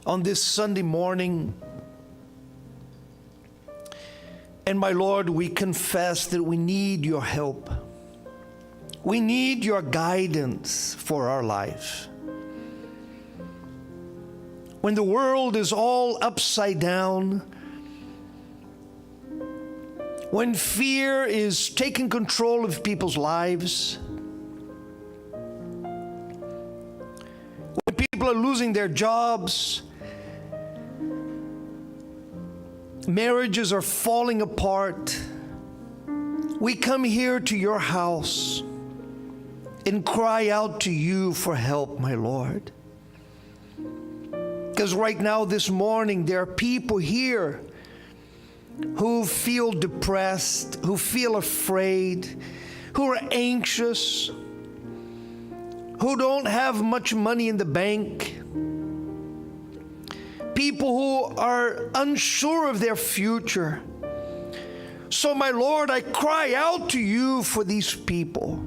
on this Sunday morning. And my Lord, we confess that we need your help. We need your guidance for our life. When the world is all upside down, when fear is taking control of people's lives, when people are losing their jobs, marriages are falling apart, we come here to your house and cry out to you for help, my Lord. Because right now, this morning, there are people here who feel depressed, who feel afraid, who are anxious, who don't have much money in the bank, people who are unsure of their future. So, my Lord, I cry out to you for these people.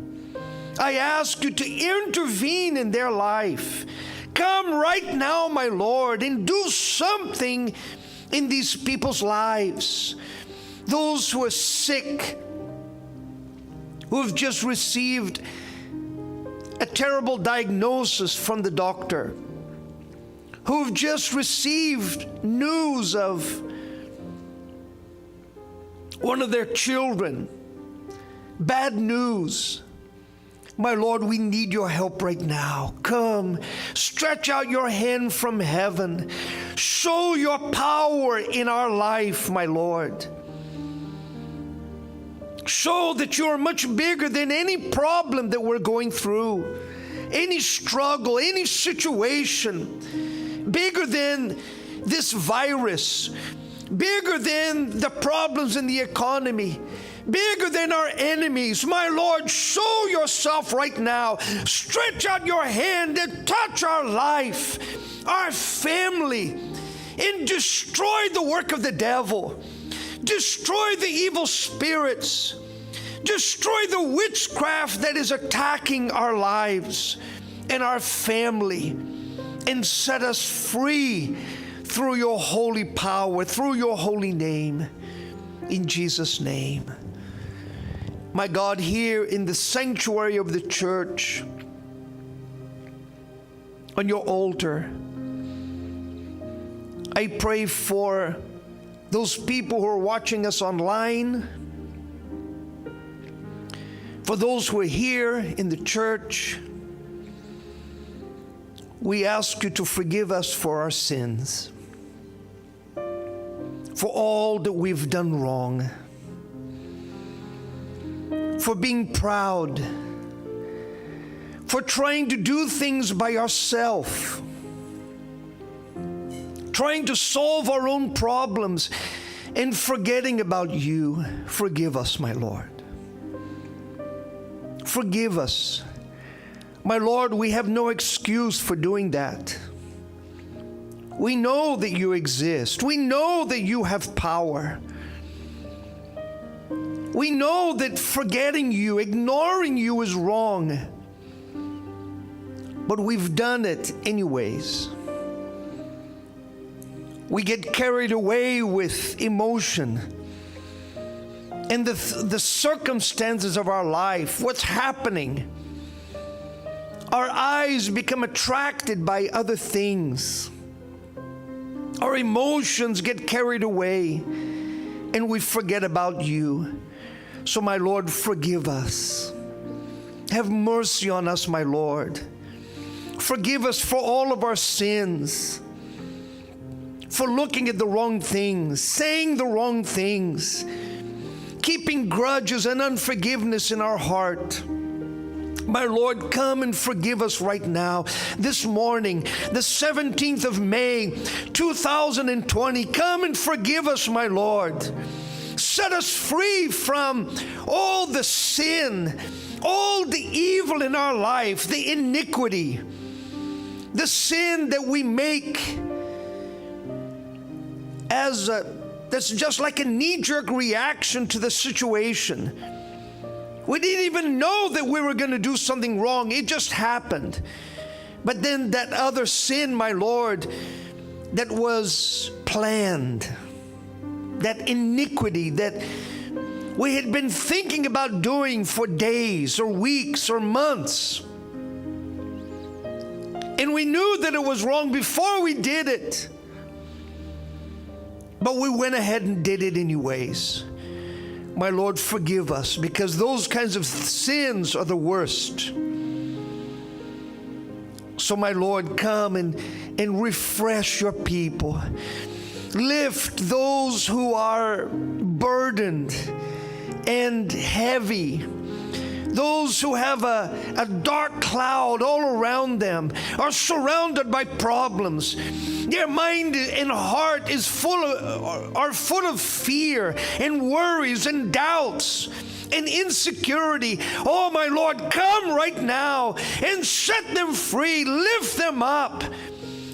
I ask you to intervene in their life. Come right now, my Lord, and do something in these people's lives. Those who are sick, who have just received a terrible diagnosis from the doctor, who have just received news of one of their children, bad news. My Lord, we need your help right now. Come, stretch out your hand from heaven. Show your power in our life, my Lord. Show that you are much bigger than any problem that we're going through, any struggle, any situation, bigger than this virus, bigger than the problems in the economy, bigger than our enemies. My Lord, show yourself right now. Stretch out your hand and touch our life, our family, and destroy the work of the devil. Destroy the evil spirits. Destroy the witchcraft that is attacking our lives and our family, and set us free through your holy power, through your holy name, in Jesus' name. My God, here in the sanctuary of the church, on your altar, I pray for those people who are watching us online, for those who are here in the church. We ask you to forgive us for our sins, for all that we've done wrong, for being proud, for trying to do things by ourselves, trying to solve our own problems and forgetting about you. Forgive us, my Lord. Forgive us. My Lord, we have no excuse for doing that. We know that you exist. We know that you have power. We know that forgetting you, ignoring you is wrong. But we've done it anyways. We get carried away with emotion and the circumstances of our life, what's happening. Our eyes become attracted by other things. Our emotions get carried away and we forget about you. So, my Lord, forgive us. Have mercy on us, my Lord. Forgive us for all of our sins, for looking at the wrong things, saying the wrong things, keeping grudges and unforgiveness in our heart. My Lord, come and forgive us right now. This morning, the 17th of May, 2020, come and forgive us, my Lord. Set us free from all the sin, all the evil in our life, the iniquity, the sin that we make that's just like a knee-jerk reaction to the situation. We didn't even know that we were going to do something wrong. It just happened. But then that other sin, my Lord, that was planned, that iniquity that we had been thinking about doing for days or weeks or months. And we knew that it was wrong before we did it. But we went ahead and did it anyways. My Lord, forgive us, because those kinds of sins are the worst. So my Lord, come and refresh your people. Lift those who are burdened and heavy. Those who have a dark cloud all around them, are surrounded by problems. Their mind and heart are full of fear and worries and doubts and insecurity. Oh, my Lord, come right now and set them free. Lift them up.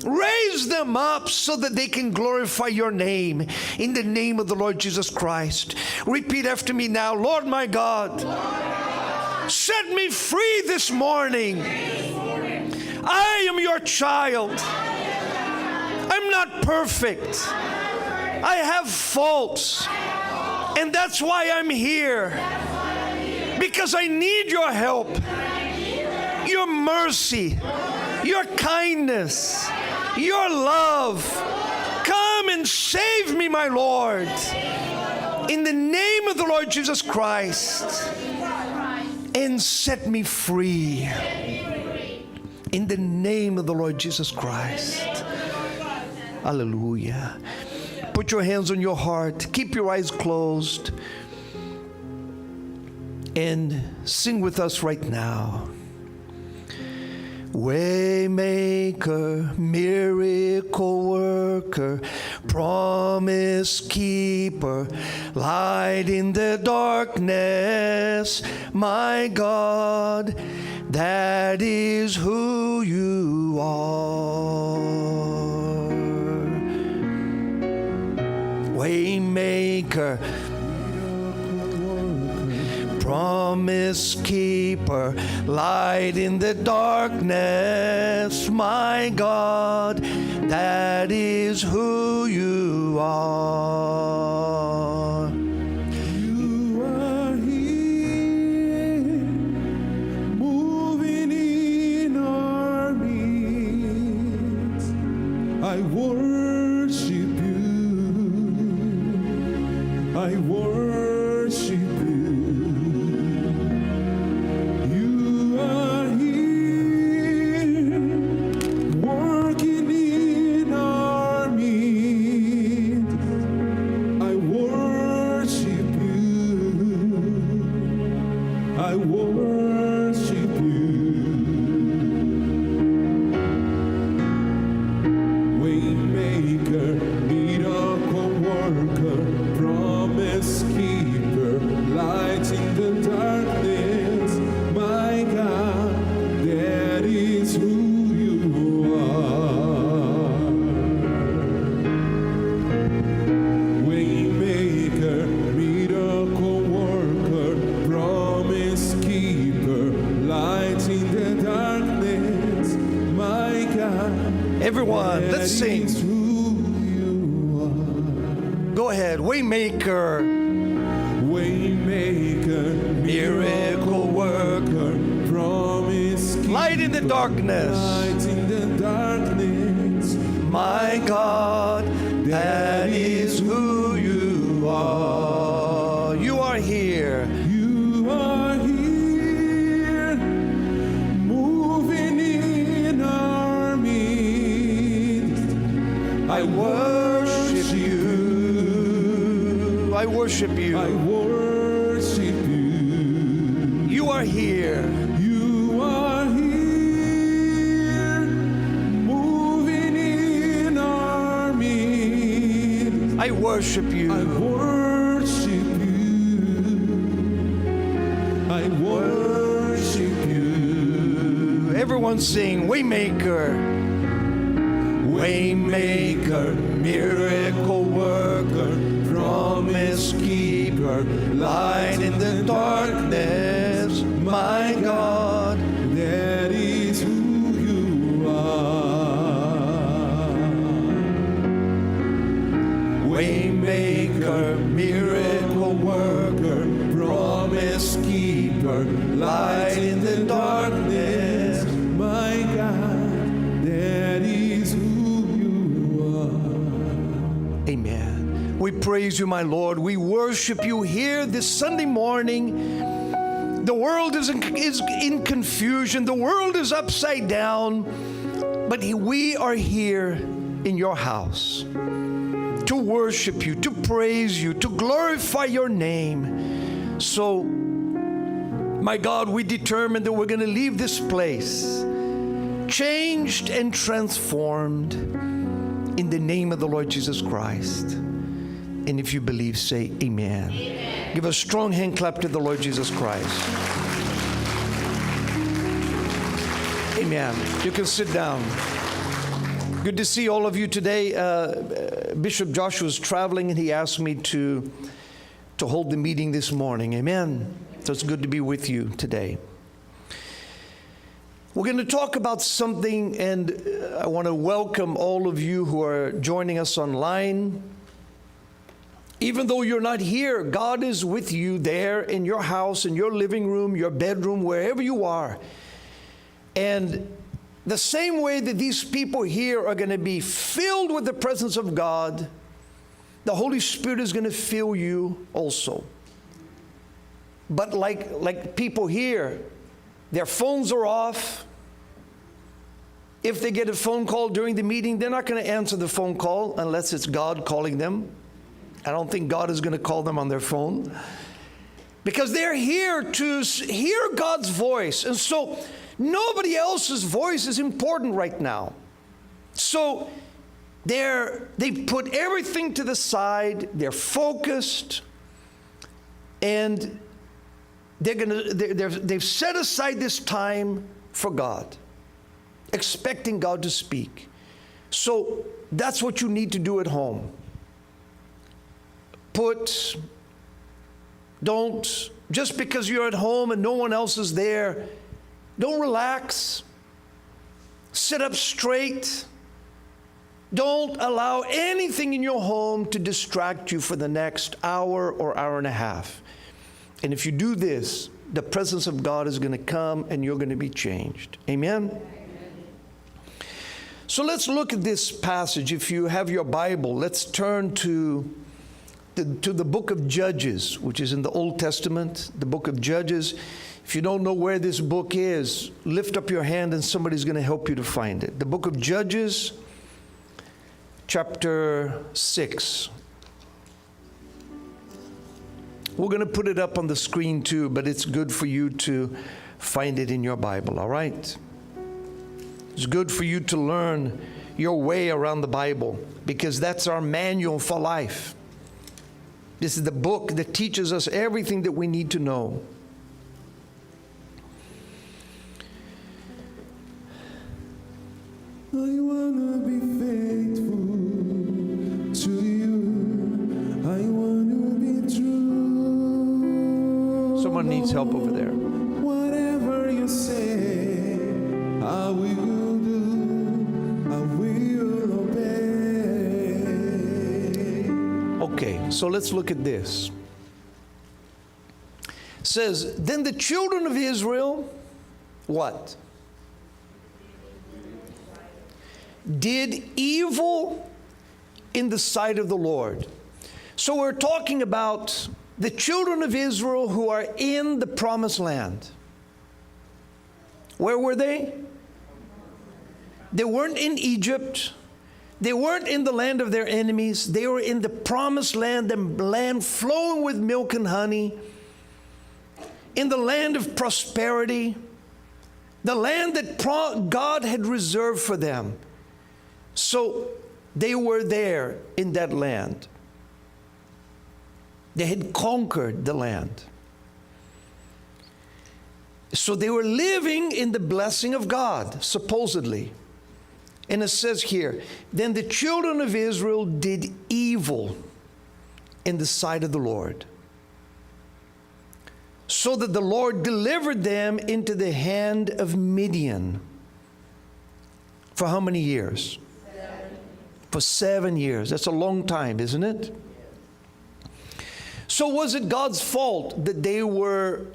Raise them up so that they can glorify your name, in the name of the Lord Jesus Christ. Repeat after me now. Lord, my God, set me free this morning. I am your child. I'm not perfect. I have faults. And that's why I'm here. Because I need your help, your mercy, your kindness, your love. Come and save me, my Lord. In the name of the Lord Jesus Christ. And set me free. In the name of the Lord Jesus Christ. Hallelujah. Put your hands on your heart. Keep your eyes closed. And sing with us right now. Waymaker, miracle worker, promise keeper, light in the darkness, my God, that is who you are. Waymaker, promise keeper, light in the darkness, my God, that is who you are. You are here, moving in our midst. I worship you. I worship you. Everyone, let's sing. Go ahead. Waymaker, Waymaker, miracle worker, promise keeper, light in the darkness, light in the darkness, my God, that is who you are. You are here. You are here, moving in our midst. I worship you. I worship you. I worship you. You are here. You are here, moving in our midst. I worship you. I worship you. I worship you. Everyone sing. Waymaker, waymaker, miracle worker, promise keeper, light in the darkness, my God, that is who you are. Waymaker, miracle worker, promise keeper, light in the darkness. My God, that is who you are. Amen. We praise you, my Lord. We worship you here this Sunday morning. The world is in confusion. The world is upside down. But we are here in your house to worship you, to praise you, to glorify your name. So, my God, we determined that we're going to leave this place changed and transformed in the name of the Lord Jesus Christ. And if you believe, say amen. Amen. Give a strong hand clap to the Lord Jesus Christ. Amen. You can sit down. Good to see all of you today. Bishop Joshua is traveling, and he asked me to hold the meeting this morning. Amen. So it's good to be with you today. We're going to talk about something, and I want to welcome all of you who are joining us online. Even though you're not here, God is with you there in your house, in your living room, your bedroom, wherever you are. And the same way that these people here are going to be filled with the presence of God, the Holy Spirit is going to fill you also. But like people here, their phones are off. If they get a phone call during the meeting, they're not going to answer the phone call unless it's God calling them. I don't think God is going to call them on their phone, because they're here to hear God's voice. And so nobody else's voice is important right now. So they put everything to the side. They're focused, and they've set aside this time for God, expecting God to speak. So that's what you need to do at home. Don't, just because you're at home and no one else is there, don't relax. Sit up straight. Don't allow anything in your home to distract you for the next hour or hour and a half. And if you do this, the presence of God is going to come and you're going to be changed. Amen? So let's look at this passage. If you have your Bible, let's turn to the book of Judges, which is in the Old Testament, the book of Judges. If you don't know where this book is, lift up your hand and somebody's going to help you to find it. The book of Judges, chapter 6. We're going to put it up on the screen too, but it's good for you to find it in your Bible, all right? It's good for you to learn your way around the Bible, because that's our manual for life. This is the book that teaches us everything that we need to know. I wanna be faithful to you. I wanna be true. Someone needs help over there. Whatever you say, I will do. I will obey. Okay, so let's look at this. It says, then the children of Israel, what? Did evil in the sight of the Lord. So we're talking about the children of Israel who are in the promised land. Where were they? They weren't in Egypt. They weren't in the land of their enemies. They were in the promised land, the land flowing with milk and honey, in the land of prosperity, the land that God had reserved for them. So they were there in that land. They had conquered the land. So they were living in the blessing of God, supposedly. And it says here, then the children of Israel did evil in the sight of the Lord, so that the Lord delivered them into the hand of Midian. For how many years? For 7 years. That's a long time, isn't it? So was it God's fault that they were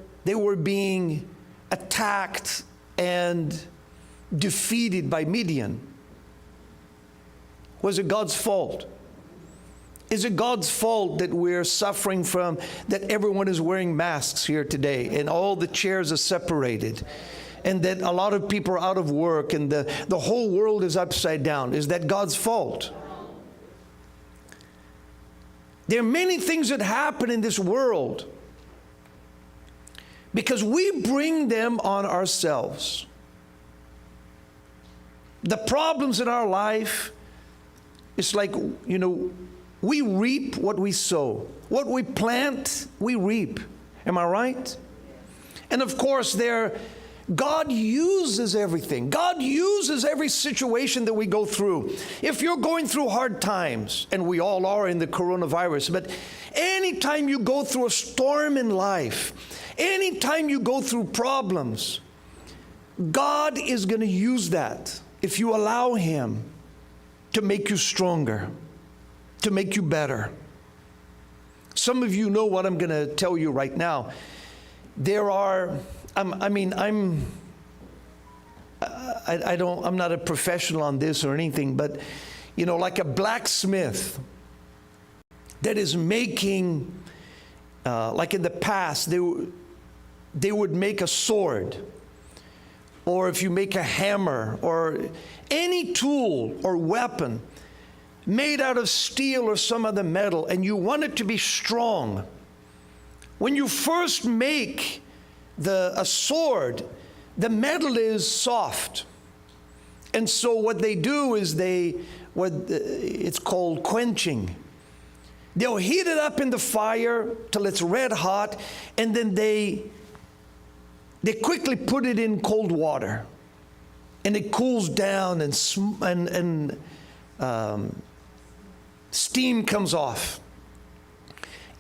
being attacked and defeated by Midian? Was it God's fault? Is it God's fault that we're suffering from, that everyone is wearing masks here today and all the chairs are separated and that a lot of people are out of work and the whole world is upside down? Is that God's fault? There are many things that happen in this world because we bring them on ourselves. The problems in our life, it's like, we reap what we sow. What we plant, we reap. Am I right? And of course, God uses everything. God uses every situation that we go through. If you're going through hard times, and we all are in the coronavirus, but anytime you go through a storm in life, anytime you go through problems, God is going to use that if you allow Him to make you stronger, to make you better. Some of you know what I'm going to tell you right now. I'm not a professional on this or anything, but like a blacksmith that is making, like in the past, they would make a sword, or if you make a hammer, or any tool or weapon made out of steel or some other metal, and you want it to be strong. When you first make a sword, the metal is soft. And so what they do is it's called quenching. They'll heat it up in the fire till it's red hot, and then they quickly put it in cold water. And it cools down and steam comes off.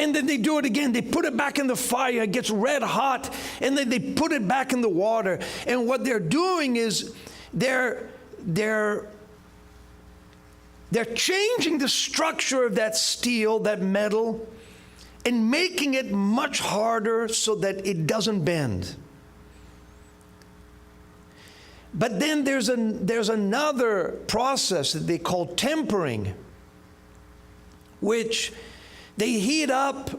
And then they do it again. They put it back in the fire. It gets red hot. And then they put it back in the water. And what they're doing is they're changing the structure of that steel, that metal, and making it much harder so that it doesn't bend. But then there's another process that they call tempering, which they heat up,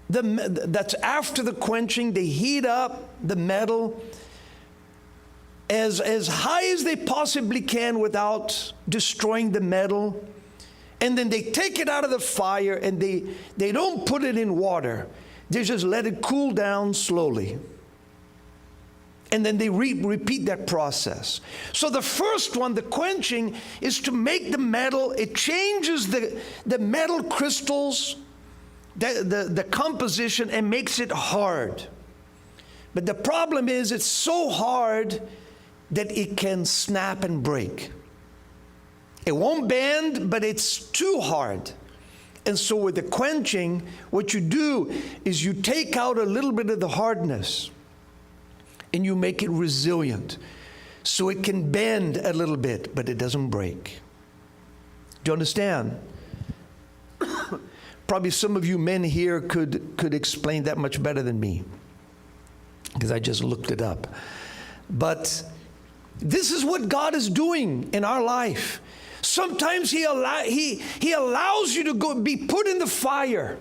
that's after the quenching, they heat up the metal as high as they possibly can without destroying the metal. And then they take it out of the fire and they don't put it in water. They just let it cool down slowly. And then they repeat that process. So the first one, the quenching, is to make the metal, it changes the metal crystals, the composition, and makes it hard. But the problem is it's so hard that it can snap and break. It won't bend, but it's too hard. And so with the quenching, what you do is you take out a little bit of the hardness and you make it resilient so it can bend a little bit, but it doesn't break. Do you understand? Probably some of you men here could explain that much better than me, because I just looked it up. But this is what God is doing in our life. Sometimes He allows you to be put in the fire.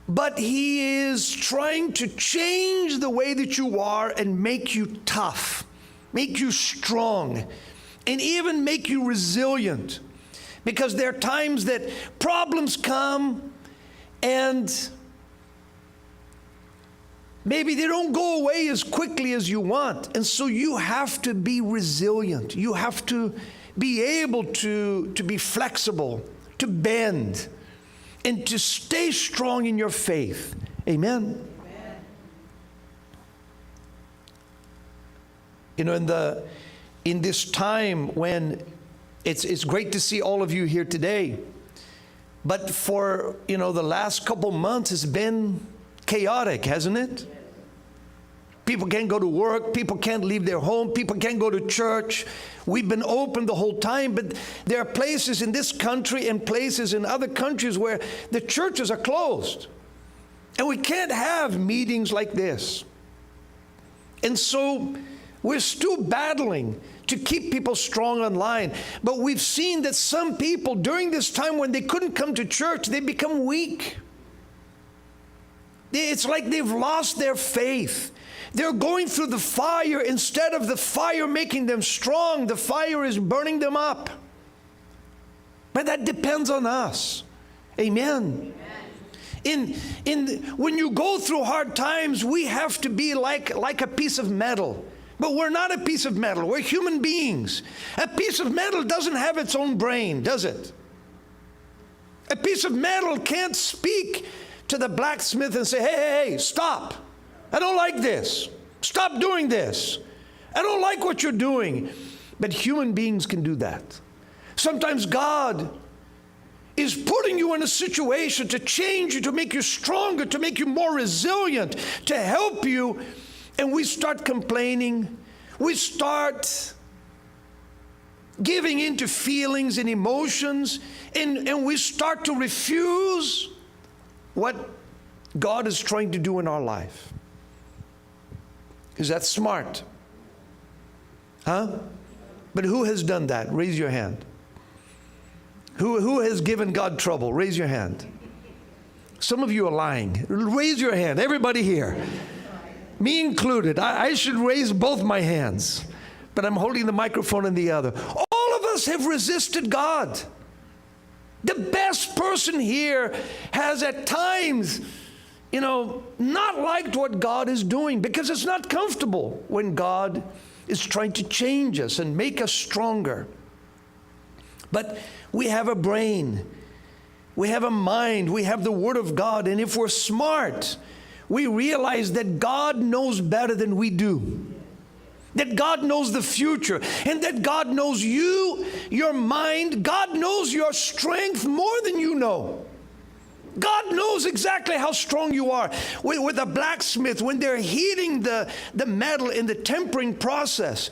But He is trying to change the way that you are and make you tough, make you strong, and even make you resilient. Because there are times that problems come and maybe they don't go away as quickly as you want. And so you have to be resilient. You have to be able to be flexible, to bend, and to stay strong in your faith. Amen? Amen. In this time when it's great to see all of you here today, but for the last couple months it's been chaotic, hasn't it? People can't go to work. People can't leave their home. People can't go to church. We've been open the whole time, but there are places in this country and places in other countries where the churches are closed. And we can't have meetings like this. And so we're still battling to keep people strong online. But we've seen that some people during this time when they couldn't come to church, they become weak. It's like they've lost their faith. They're going through the fire. Instead of the fire making them strong, the fire is burning them up. But that depends on us. Amen. When you go through hard times, we have to be like a piece of metal. But we're not a piece of metal. We're human beings. A piece of metal doesn't have its own brain, does it? A piece of metal can't speak to the blacksmith and say, hey, stop. I don't like this. Stop doing this. I don't like what you're doing. But human beings can do that. Sometimes God is putting you in a situation to change you, to make you stronger, to make you more resilient, to help you. And we start complaining. We start giving into feelings and emotions. And we start to refuse what God is trying to do in our life. Is that smart? Huh? But who has done that? Raise your hand. Who has given God trouble? Raise your hand. Some of you are lying. Raise your hand. Everybody here. Me included. I should raise both my hands. But I'm holding the microphone in the other. All of us have resisted God. The best person here has at times, not liked what God is doing because it's not comfortable when God is trying to change us and make us stronger. But we have a brain, we have a mind, we have the Word of God, and if we're smart, we realize that God knows better than we do. That God knows the future, and that God knows you, your mind. God knows your strength more than you know. God knows exactly how strong you are. With a blacksmith, when they're heating the metal in the tempering process,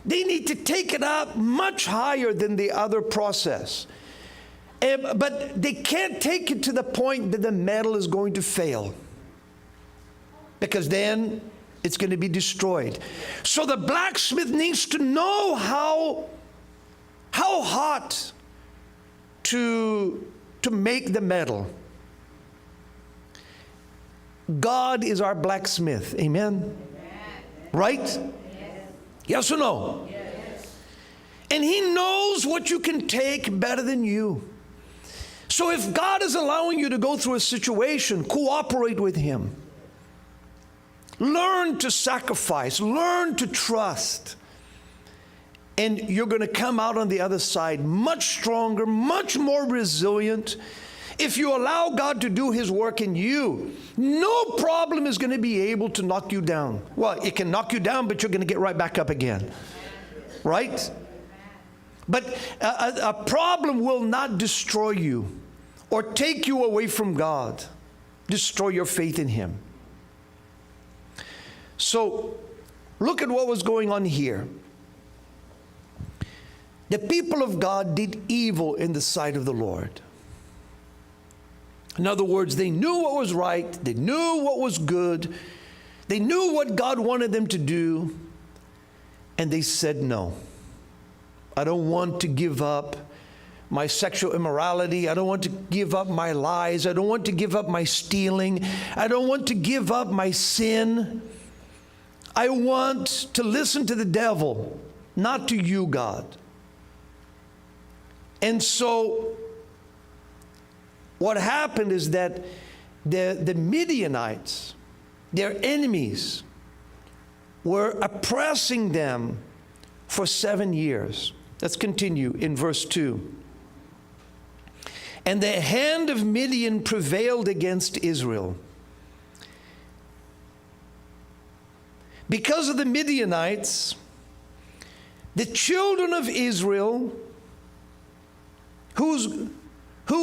they need to take it up much higher than the other process. But they can't take it to the point that the metal is going to fail, because then it's going to be destroyed. So the blacksmith needs to know how hot to make the metal. God is our blacksmith. Amen? Right? Yes. Yes or no? Yes. And He knows what you can take better than you. So if God is allowing you to go through a situation, cooperate with Him. Learn to sacrifice. Learn to trust. And you're going to come out on the other side much stronger, much more resilient. If you allow God to do His work in you, no problem is going to be able to knock you down. Well, it can knock you down, but you're going to get right back up again. Right? But a problem will not destroy you or take you away from God, destroy your faith in Him. So, look at what was going on here. The people of God did evil in the sight of the Lord. In other words, they knew what was right, they knew what was good, they knew what God wanted them to do, and they said, no, I don't want to give up my sexual immorality, I don't want to give up my lies, I don't want to give up my stealing, I don't want to give up my sin. I want to listen to the devil, not to you, God. And so what happened is that the Midianites, their enemies, were oppressing them for 7 years. Let's continue in verse 2. And the hand of Midian prevailed against Israel. Because of the Midianites, the children of Israel, who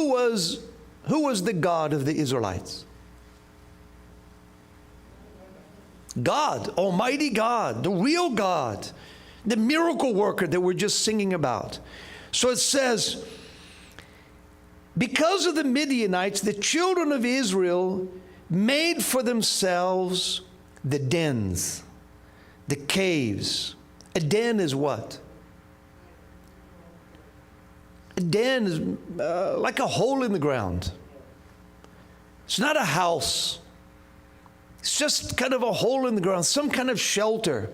was the God of the Israelites? God, Almighty God, the real God, the miracle worker that we're just singing about. So it says, because of the Midianites, the children of Israel made for themselves the dens, the caves. A den is what? A den is like a hole in the ground. It's not a house. It's just kind of a hole in the ground, some kind of shelter.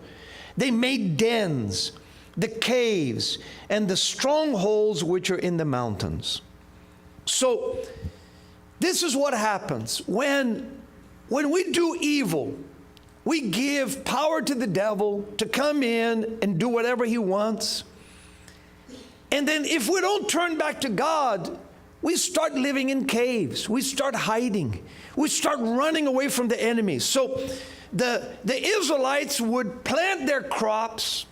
They made dens, the caves, and the strongholds which are in the mountains. So this is what happens when we do evil. We give power to the devil to come in and do whatever he wants. And then if we don't turn back to God, we start living in caves. We start hiding. We start running away from the enemies. So the Israelites would plant their crops,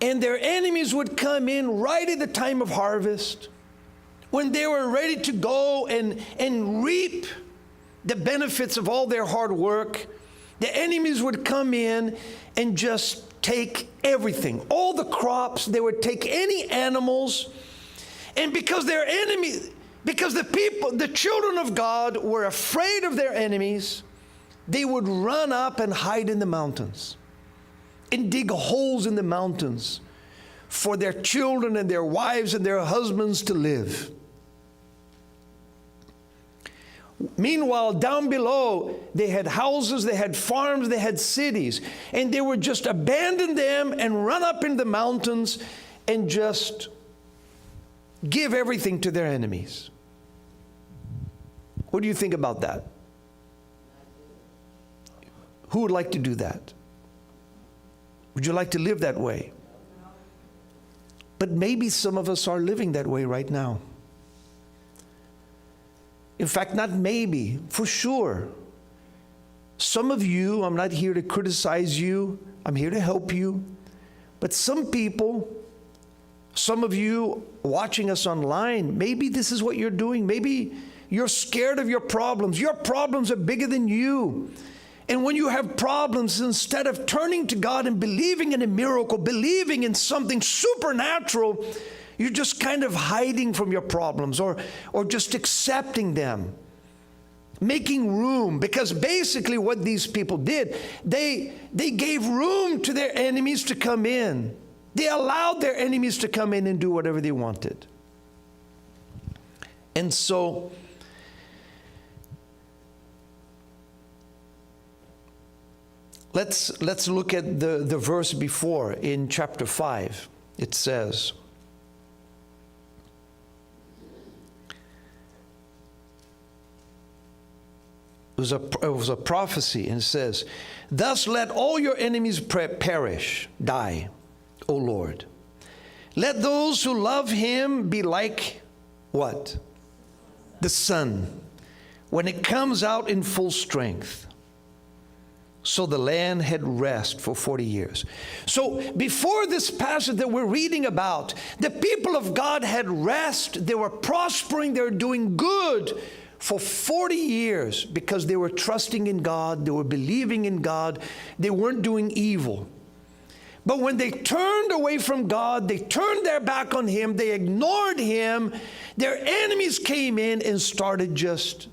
and their enemies would come in right at the time of harvest, when they were ready to go and reap the benefits of all their hard work. The enemies would come in and just take everything, all the crops. They would take any animals. And because their enemies, because the children of God were afraid of their enemies, they would run up and hide in the mountains and dig holes in the mountains for their children and their wives and their husbands to live. Meanwhile, down below, they had houses, they had farms, they had cities, and they would just abandon them and run up in the mountains and just give everything to their enemies. What do you think about that? Who would like to do that? Would you like to live that way? But maybe some of us are living that way right now. In fact, not maybe, for sure. Some of you, I'm not here to criticize you, I'm here to help you. But some people, some of you watching us online, maybe this is what you're doing. Maybe you're scared of your problems. Your problems are bigger than you. And when you have problems, instead of turning to God and believing in a miracle, believing in something supernatural, you're just kind of hiding from your problems or just accepting them, making room. Because basically what these people did, they gave room to their enemies to come in. They allowed their enemies to come in and do whatever they wanted. And so let's look at the verse before in chapter 5. It says, it was a prophecy, and it says, thus let all your enemies perish, die, O Lord. Let those who love him be like what? The sun, when it comes out in full strength. So the land had rest for 40 years. So before this passage that we're reading about, the people of God had rest. They were prospering. They were doing good for 40 years because they were trusting in God. They were believing in God. They weren't doing evil. But when they turned away from God, they turned their back on him, they ignored him, their enemies came in and started just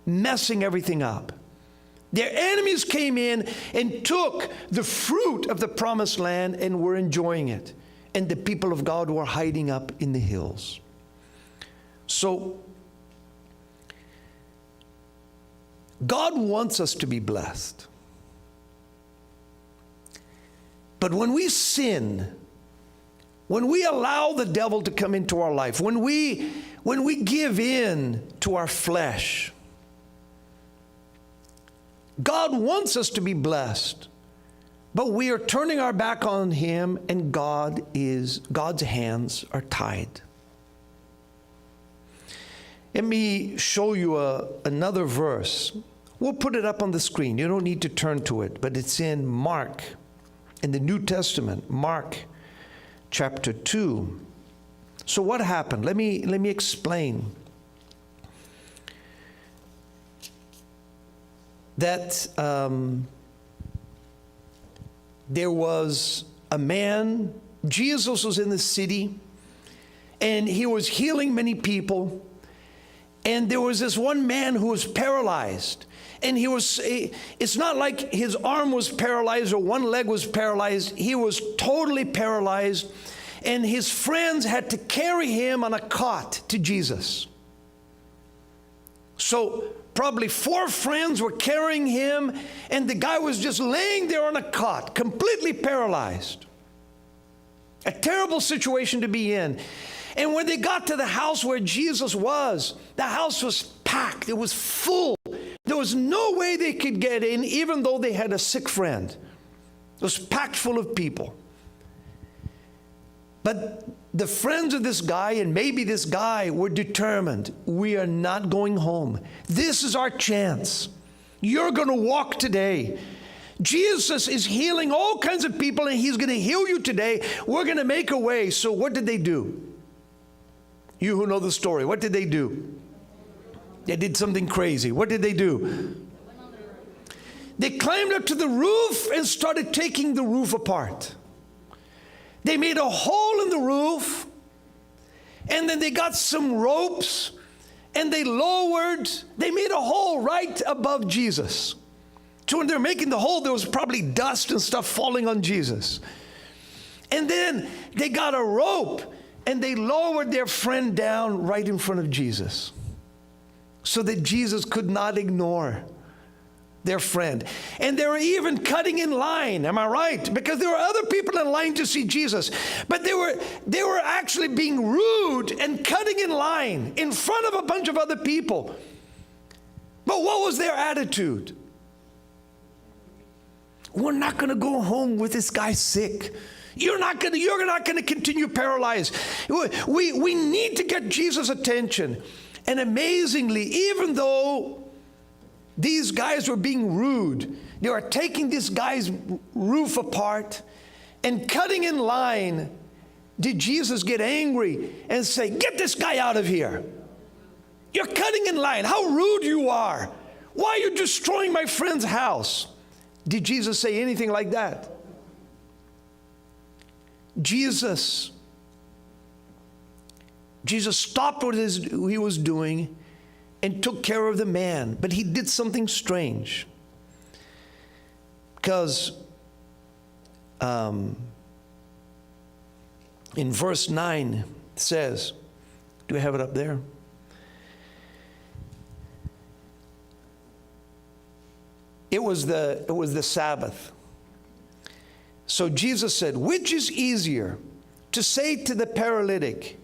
messing everything up. Their enemies came in and took the fruit of the promised land and were enjoying it. And the people of God were hiding up in the hills. So God wants us to be blessed. But when we sin, when we allow the devil to come into our life, when we give in to our flesh, God wants us to be blessed, but we are turning our back on him, and God's hands are tied. Let me show you another verse. We'll put it up on the screen. You don't need to turn to it, but it's in Mark, in the New Testament, Mark chapter 2. So what happened? Let me explain. that there was a man, Jesus was in the city, and he was healing many people. And there was this one man who was paralyzed. And it's not like his arm was paralyzed or one leg was paralyzed. He was totally paralyzed. And his friends had to carry him on a cot to Jesus. So probably 4 friends were carrying him, and the guy was just laying there on a cot, completely paralyzed. A terrible situation to be in. And when they got to the house where Jesus was, the house was packed. It was full. There was no way they could get in, even though they had a sick friend. It was packed full of people. But the friends of this guy, and maybe this guy, were determined. We are not going home. This is our chance. You're going to walk today. Jesus is healing all kinds of people, and he's going to heal you today. We're going to make a way. So what did they do? You who know the story, what did they do? They did something crazy. What did they do? They climbed up to the roof and started taking the roof apart. They made a hole in the roof, and then they got some ropes, and they made a hole right above Jesus. So when they're making the hole, there was probably dust and stuff falling on Jesus. And then they got a rope, and they lowered their friend down right in front of Jesus, so that Jesus could not ignore their friend. And they were even cutting in line, am I right? Because there were other people in line to see Jesus, but they were actually being rude and cutting in line in front of a bunch of other people. But what was their attitude? We're not going to go home with this guy sick. You're not going to continue paralyzed. We need to get Jesus' attention. And amazingly, even though these guys were being rude, they were taking this guy's roof apart and cutting in line, did Jesus get angry and say, "Get this guy out of here. You're cutting in line. How rude you are. Why are you destroying my friend's house?" Did Jesus say anything like that? Jesus stopped what he was doing and took care of the man. But he did something strange. Because in verse 9 it says, do we have it up there? It was the Sabbath. So Jesus said, which is easier, to say to the paralytic,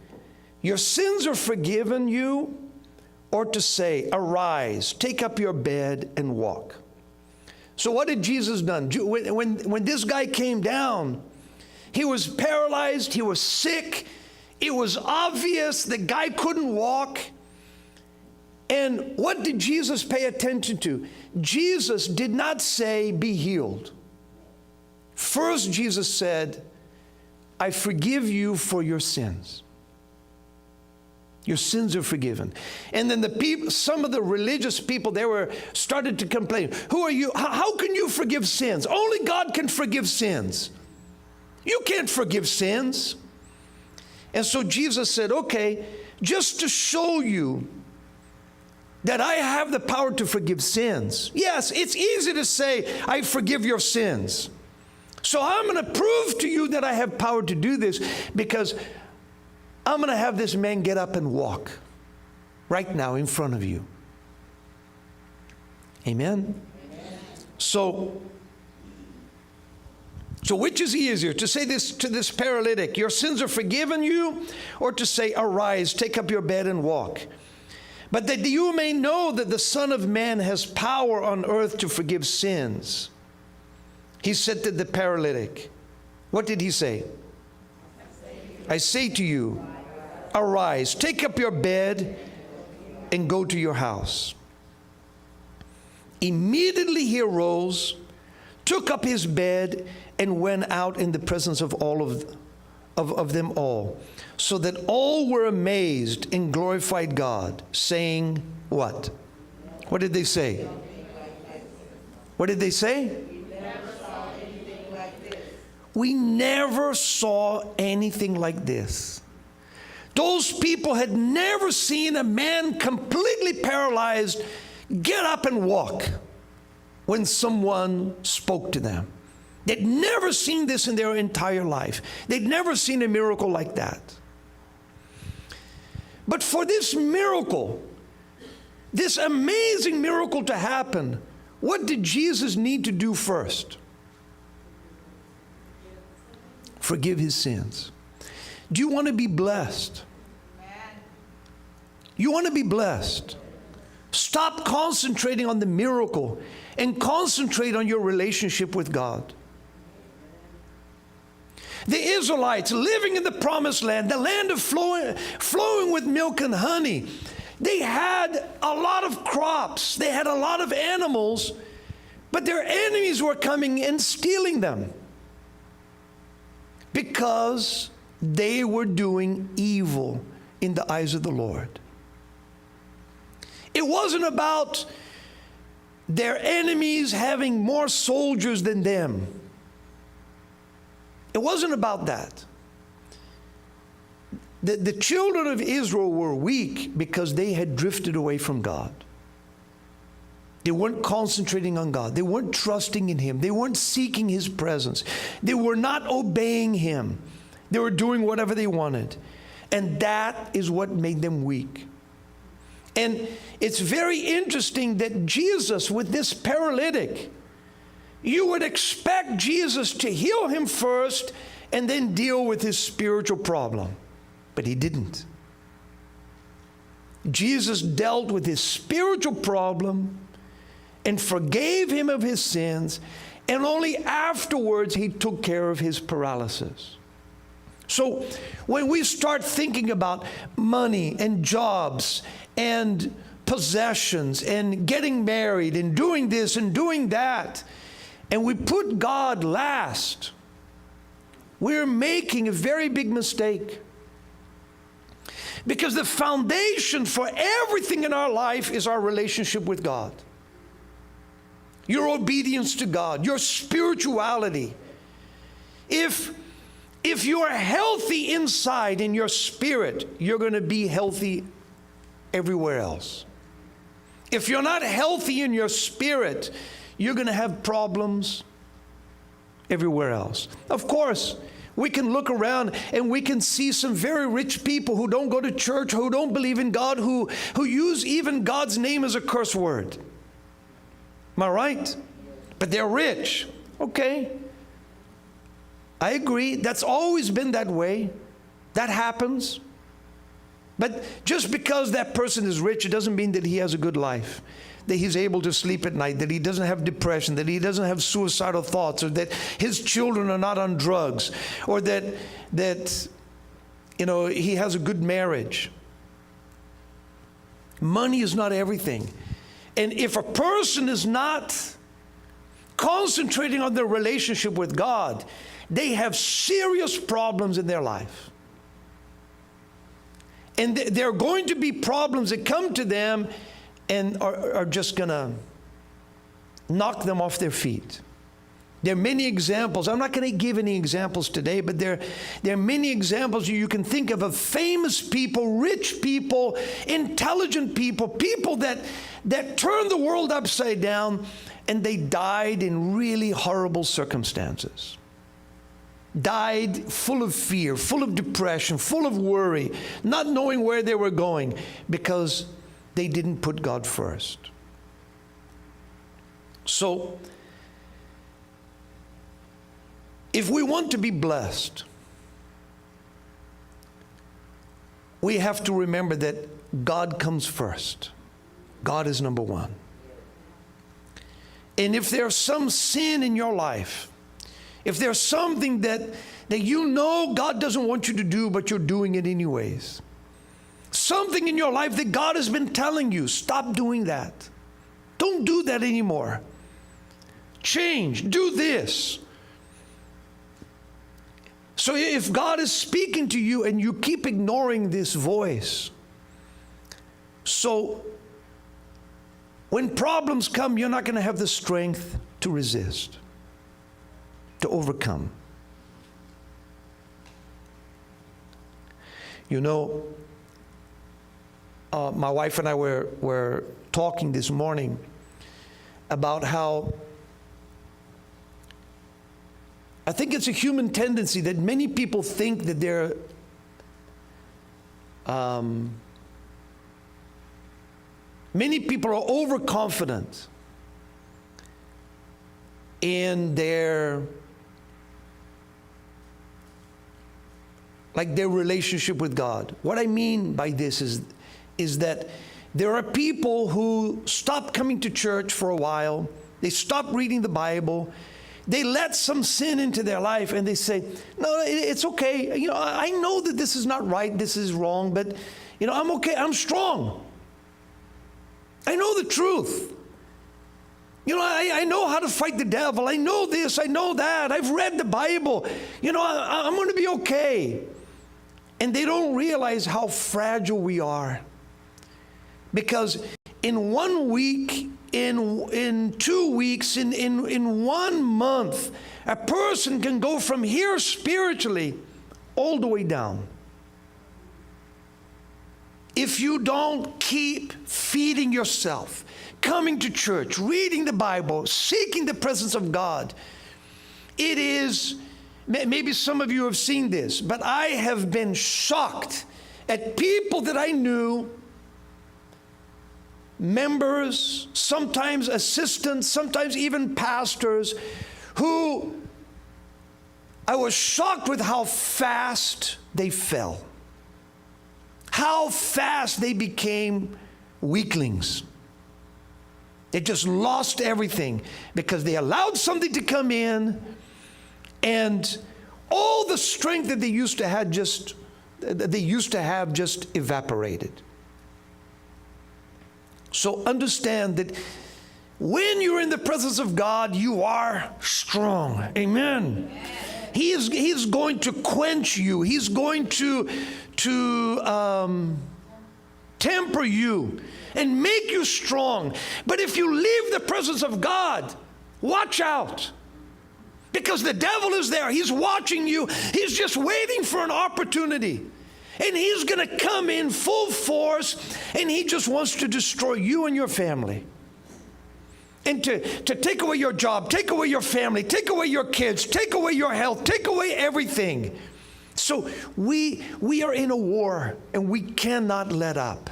your sins are forgiven you, or to say, arise, take up your bed and walk? So what did Jesus done? When this guy came down, he was paralyzed, he was sick, it was obvious the guy couldn't walk. And what did Jesus pay attention to? Jesus did not say, be healed. First, Jesus said, I forgive you for your sins. Your sins are forgiven. And then the people, some of the religious people, started to complain. Who are you? How can you forgive sins? Only God can forgive sins. You can't forgive sins. And so Jesus said, okay, just to show you that I have the power to forgive sins. Yes, it's easy to say, I forgive your sins. So I'm going to prove to you that I have power to do this, because I'm going to have this man get up and walk right now in front of you. Amen? So which is easier, to say this to this paralytic, your sins are forgiven you, or to say, arise, take up your bed and walk? But that you may know that the Son of Man has power on earth to forgive sins. He said to the paralytic, what did he say? I say to you, arise, take up your bed and go to your house. Immediately he arose, took up his bed, and went out in the presence of all of them all, so that all were amazed and glorified God, saying what? What did they say? What did they say? We never saw anything like this. Those people had never seen a man completely paralyzed get up and walk when someone spoke to them. They'd never seen this in their entire life. They'd never seen a miracle like that. But for this miracle, this amazing miracle to happen, what did Jesus need to do first? Forgive his sins. Do you want to be blessed? You want to be blessed? Stop concentrating on the miracle and concentrate on your relationship with God. The Israelites living in the promised land, the land of flowing with milk and honey, they had a lot of crops, they had a lot of animals, but their enemies were coming and stealing them because they were doing evil in the eyes of the Lord. It wasn't about their enemies having more soldiers than them. It wasn't about that. The children of Israel were weak because they had drifted away from God. They weren't concentrating on God. They weren't trusting in Him. They weren't seeking His presence. They were not obeying Him. They were doing whatever they wanted. And that is what made them weak. And it's very interesting that Jesus, with this paralytic, you would expect Jesus to heal him first and then deal with his spiritual problem. But he didn't. Jesus dealt with his spiritual problem and forgave him of his sins, and only afterwards he took care of his paralysis. So when we start thinking about money and jobs and possessions and getting married and doing this and doing that, and we put God last, we're making a very big mistake. Because the foundation for everything in our life is our relationship with God. Your obedience to God, your spirituality. If you are healthy inside in your spirit, you're going to be healthy everywhere else. If you're not healthy in your spirit, you're going to have problems everywhere else. Of course, we can look around and we can see some very rich people who don't go to church, who don't believe in God, who use even God's name as a curse word. Am I right? But they're rich. Okay. I agree. That's always been that way. That happens. But just because that person is rich, it doesn't mean that he has a good life, that he's able to sleep at night, that he doesn't have depression, that he doesn't have suicidal thoughts, or that his children are not on drugs, or that he has a good marriage. Money is not everything. And if a person is not concentrating on their relationship with God, they have serious problems in their life. And there are going to be problems that come to them and are just going to knock them off their feet. There are many examples. I'm not going to give any examples today, but there are many examples you can think of famous people, rich people, intelligent people, people that turned the world upside down, and they died in really horrible circumstances. Died full of fear, full of depression, full of worry, not knowing where they were going because they didn't put God first. So, if we want to be blessed, we have to remember that God comes first. God is number one. And if there's some sin in your life, if there's something that you know God doesn't want you to do, but you're doing it anyways, something in your life that God has been telling you, stop doing that. Don't do that anymore. Change. Do this. So if God is speaking to you and you keep ignoring this voice, so when problems come, you're not going to have the strength to resist, to overcome. You know, my wife and I were talking this morning about how I think it's a human tendency that many people think that they're many people are overconfident in their relationship with God. What I mean by this is that there are people who stop coming to church for a while, they stop reading the Bible, they let some sin into their life and they say, no, it's okay. You know, I know that this is not right, this is wrong, but you know, I'm okay, I'm strong. I know the truth. You know, I know how to fight the devil. I know this, I know that. I've read the Bible. You know, I'm going to be okay. And they don't realize how fragile we are. Because in 1 week, in 2 weeks, in 1 month, a person can go from here spiritually all the way down. If you don't keep feeding yourself, coming to church, reading the Bible, seeking the presence of God, it is, maybe some of you have seen this, but I have been shocked at people that I knew, members, sometimes assistants, sometimes even pastors, who I was shocked with how fast they fell, how fast they became weaklings. They just lost everything because they allowed something to come in, and all the strength that they used to have just evaporated. So understand that when you're in the presence of God, you are strong. Amen. He is going to quench you. He's going to temper you and make you strong. But if you leave the presence of God, watch out. Because the devil is there. He's watching you. He's just waiting for an opportunity. And he's going to come in full force, and he just wants to destroy you and your family. And to take away your job, take away your family, take away your kids, take away your health, take away everything. So we are in a war, and we cannot let up.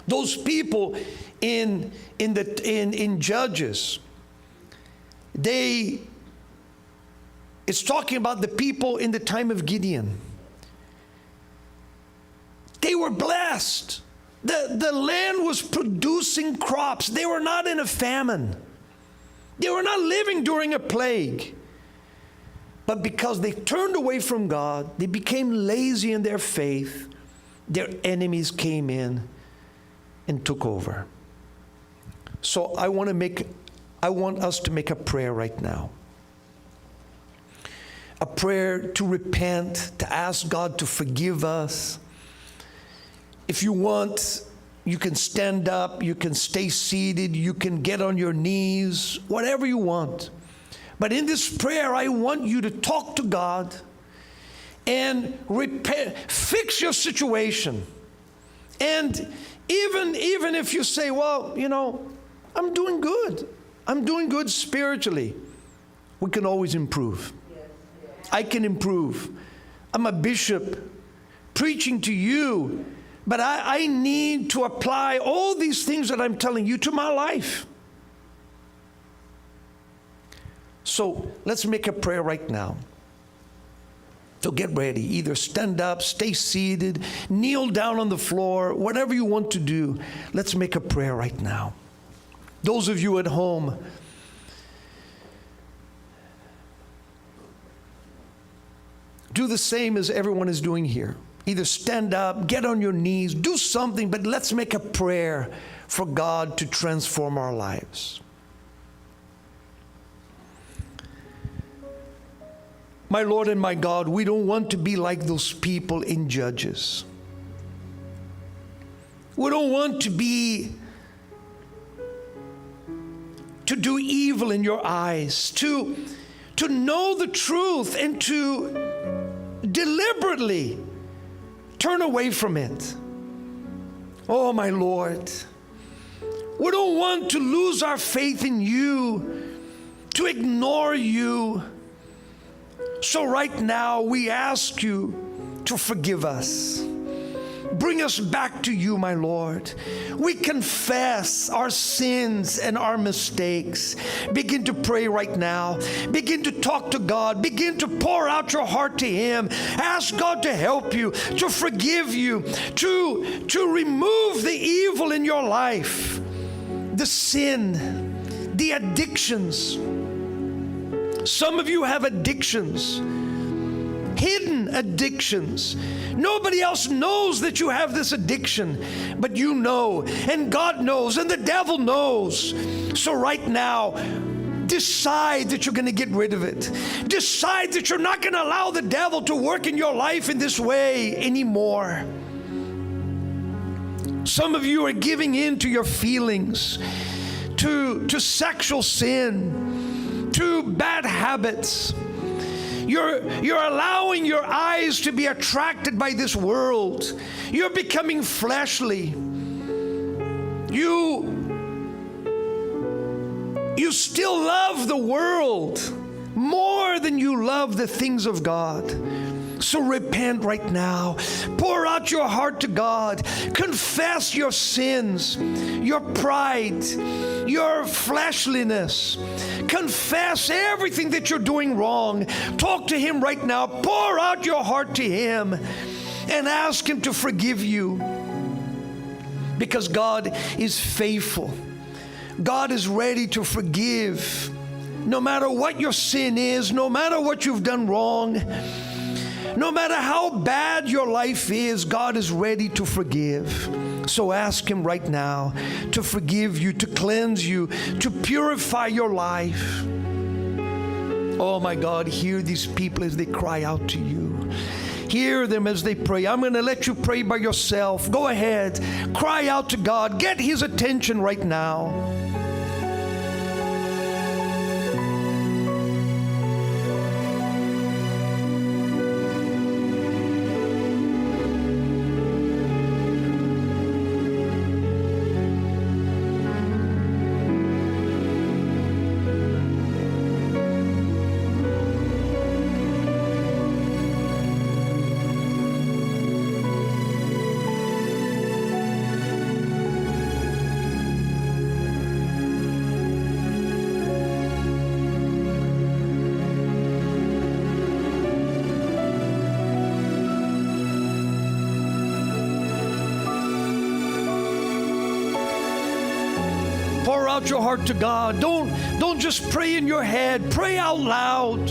Those people in Judges, it's talking about the people in the time of Gideon. They were blessed. The land was producing crops. They were not in a famine. They were not living during a plague. But because they turned away from God, they became lazy in their faith, their enemies came in and took over. So I want us to make a prayer right now. A prayer to repent, to ask God to forgive us. If you want, you can stand up, you can stay seated, you can get on your knees, whatever you want. But in this prayer, I want you to talk to God and fix your situation. And even if you say, well, you know, I'm doing good. I'm doing good spiritually. We can always improve. I can improve. I'm a bishop preaching to you, but I need to apply all these things that I'm telling you to my life. So let's make a prayer right now. So get ready. Either stand up, stay seated, kneel down on the floor, whatever you want to do. Let's make a prayer right now. Those of you at home, do the same as everyone is doing here. Either stand up, get on your knees, do something, but let's make a prayer for God to transform our lives. My Lord and my God, we don't want to be like those people in Judges. We don't want to be to do evil in your eyes, to know the truth and to deliberately turn away from it. Oh, my Lord, we don't want to lose our faith in you, to ignore you. So right now we ask you to forgive us. Bring us back to you, my Lord. We confess our sins and our mistakes. Begin to pray right now. Begin to talk to God. Begin to pour out your heart to Him. Ask God to help you, to forgive you, to remove the evil in your life, the sin, the addictions. Some of you have addictions, hidden addictions. Nobody else knows that you have this addiction, but you know, and God knows, and the devil knows. So right now, decide that you're going to get rid of it. Decide that you're not going to allow the devil to work in your life in this way anymore. Some of you are giving in to your feelings, to sexual sin, to bad habits. You're allowing your eyes to be attracted by this world. You're becoming fleshly. You still love the world more than you love the things of God. So repent right now. Pour out your heart to God. Confess your sins, your pride, your fleshliness. Confess everything that you're doing wrong. Talk to Him right now. Pour out your heart to Him and ask Him to forgive you. Because God is faithful. God is ready to forgive. No matter what your sin is, no matter what you've done wrong, no matter how bad your life is, God is ready to forgive. So ask Him right now to forgive you, to cleanse you, to purify your life. Oh my God, hear these people as they cry out to you. Hear them as they pray. I'm going to let you pray by yourself. Go ahead. Cry out to God. Get His attention right now. Pour out your heart to God. Don't just pray in your head. Pray out loud.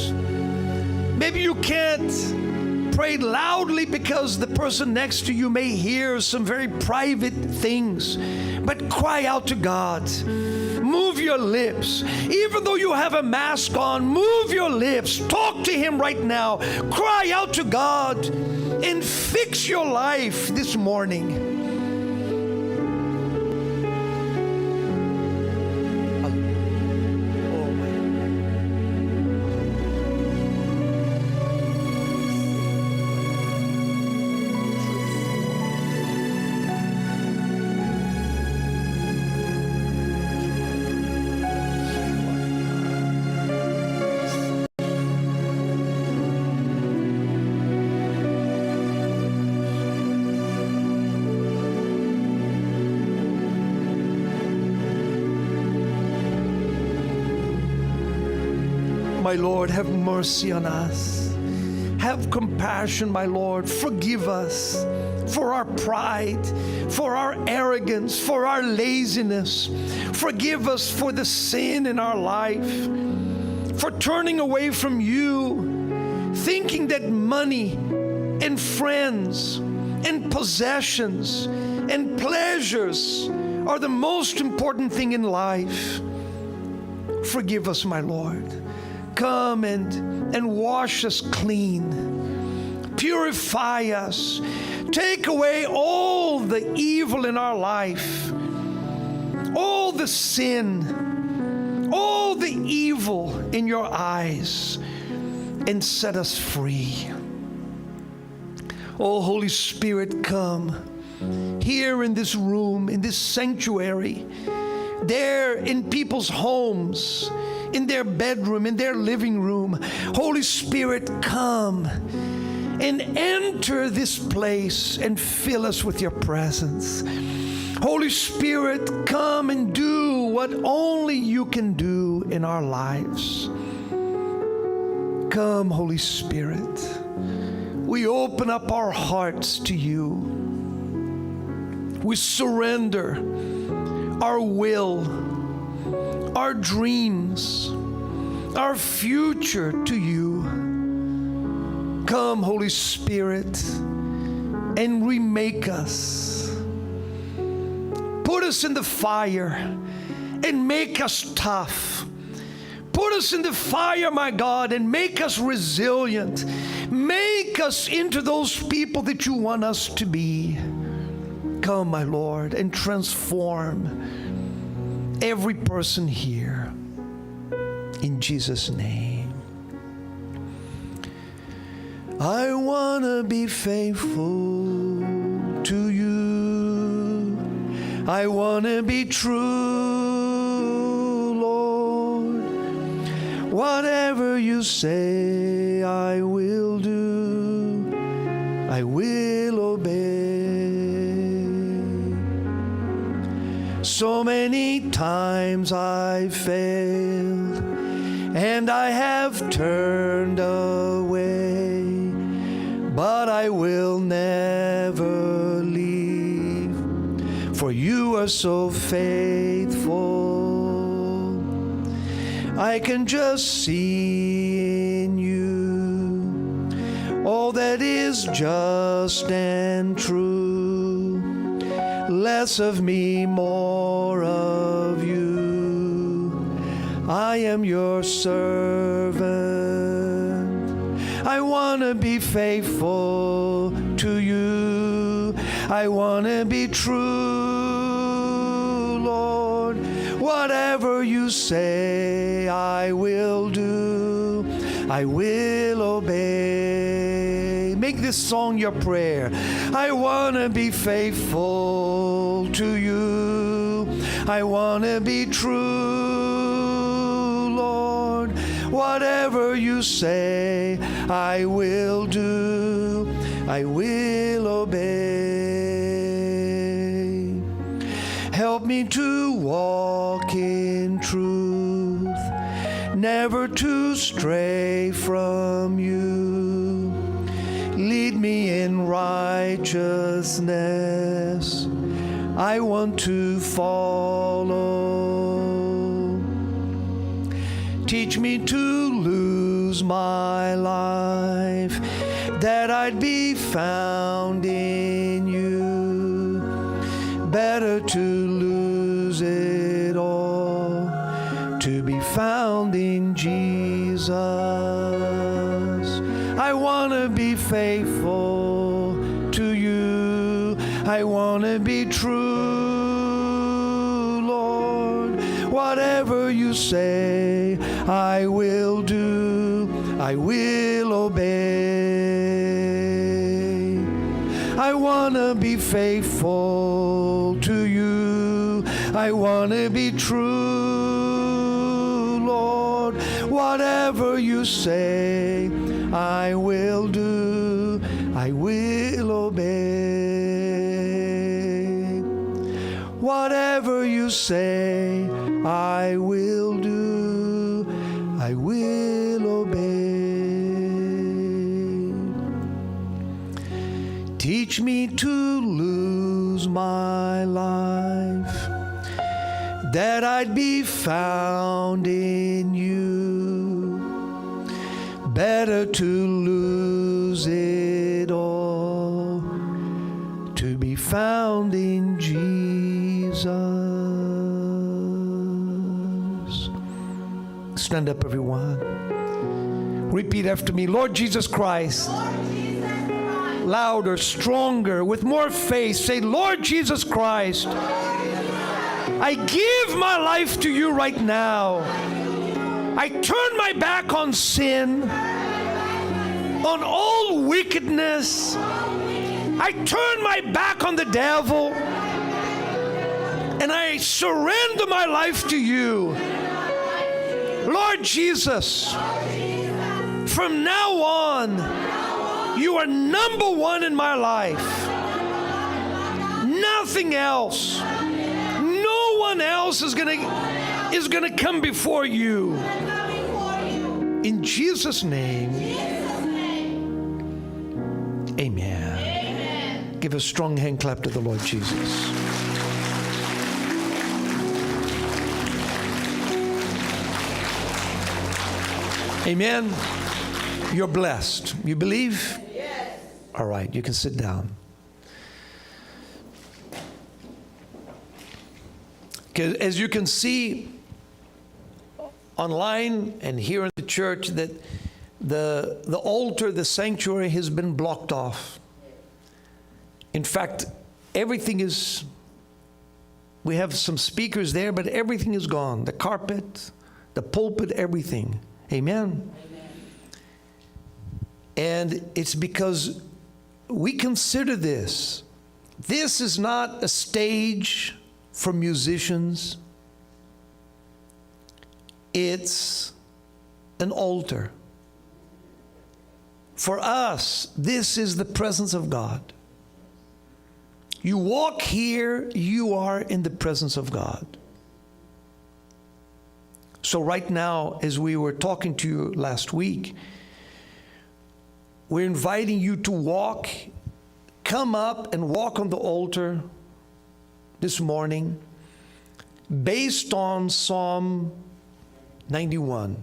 Maybe you can't pray loudly because the person next to you may hear some very private things. But cry out to God. Move your lips. Even though you have a mask on, move your lips. Talk to Him right now. Cry out to God and fix your life this morning. My Lord, have mercy on us. Have compassion, my Lord. Forgive us for our pride, for our arrogance, for our laziness. Forgive us for the sin in our life, for turning away from you, thinking that money and friends and possessions and pleasures are the most important thing in life. Forgive us, my Lord. Come and wash us clean. Purify us. Take away all the evil in our life, all the sin, all the evil in your eyes and set us free. Oh, Holy Spirit, come here in this room, in this sanctuary, there in people's homes, in their bedroom, in their living room. Holy Spirit, come and enter this place and fill us with your presence. Holy Spirit, come and do what only you can do in our lives. Come, Holy Spirit. We open up our hearts to you. We surrender our will, our dreams, our future to you. Come, Holy Spirit, and remake us. Put us in the fire and make us tough. Put us in the fire, my God, and make us resilient. Make us into those people that you want us to be. Come, my Lord, and transform every person here. In Jesus' name. I want to be faithful to you. I want to be true, Lord. Whatever you say, I will do. I will obey. So many times I failed, and I have turned away, but I will never leave, for you are so faithful. I can just see in you all that is just and true. Less of me, more of you. I am your servant. I want to be faithful to you. I want to be true, Lord. Whatever you say, I will do. I will obey. Make this song your prayer. I want to be faithful to you. I want to be true, Lord. Whatever you say, I will do. I will obey. Help me to walk in truth, never to stray from you. Lead me in righteousness. I want to follow. Teach me to lose my life, that I'd be found in you. Better to lose it all, to be found in Jesus. I want to be faithful to you. I want to be true, Lord. Whatever you say, I will do. I will obey. I want to be faithful to you. I want to be true, Lord. Whatever you say, I will do. I will obey. Whatever you say, I will do. I will obey. Teach me to lose my life, that I'd be found in you. Better to lose it all, to be found in Jesus. Stand up, everyone. Repeat after me. Lord Jesus Christ. Louder, stronger, with more faith. Say, Lord Jesus Christ, I give my life to you right now. I turn my back on sin, on all wickedness. I turn my back on the devil, and I surrender my life to you. Lord Jesus, from now on, you are number one in my life. Nothing else. No one else is gonna come before you. In Jesus' name, amen. Give a strong hand clap to the Lord Jesus. Amen. You're blessed. You believe? Yes. All right, you can sit down. As you can see online and here in the church, that the altar, the sanctuary has been blocked off. In fact, everything is, we have some speakers there, but everything is gone. The carpet, the pulpit, everything. Amen. And it's because we consider this is not a stage for musicians. It's an altar. For us, this is the presence of God. You walk here, you are in the presence of God. So right now, as we were talking to you last week, we're inviting you to come up and walk on the altar this morning based on Psalm 91,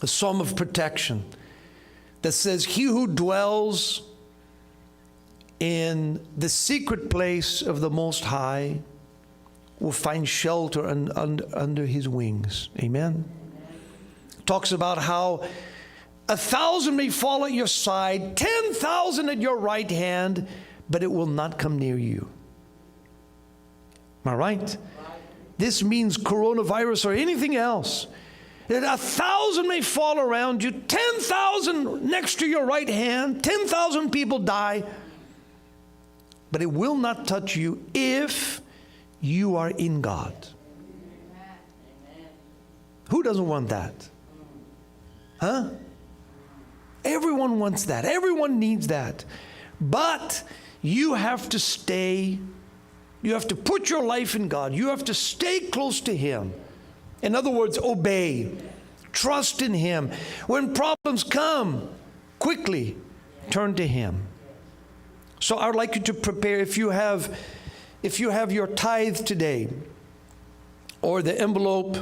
a psalm of protection that says, "He who dwells in the secret place of the Most High will find shelter under his wings." Amen. Talks about how 1,000 may fall at your side, 10,000 at your right hand, but it will not come near you. Am I right? This means coronavirus or anything else. That 1,000 may fall around you, 10,000 next to your right hand, 10,000 people die, but it will not touch you if you are in God. Who doesn't want that? Huh? Everyone wants that. Everyone needs that. But you have to stay. You have to put your life in God. You have to stay close to Him. In other words, obey. Trust in Him. When problems come, quickly turn to Him. So I would like you to prepare, if you have your tithe today, or the envelope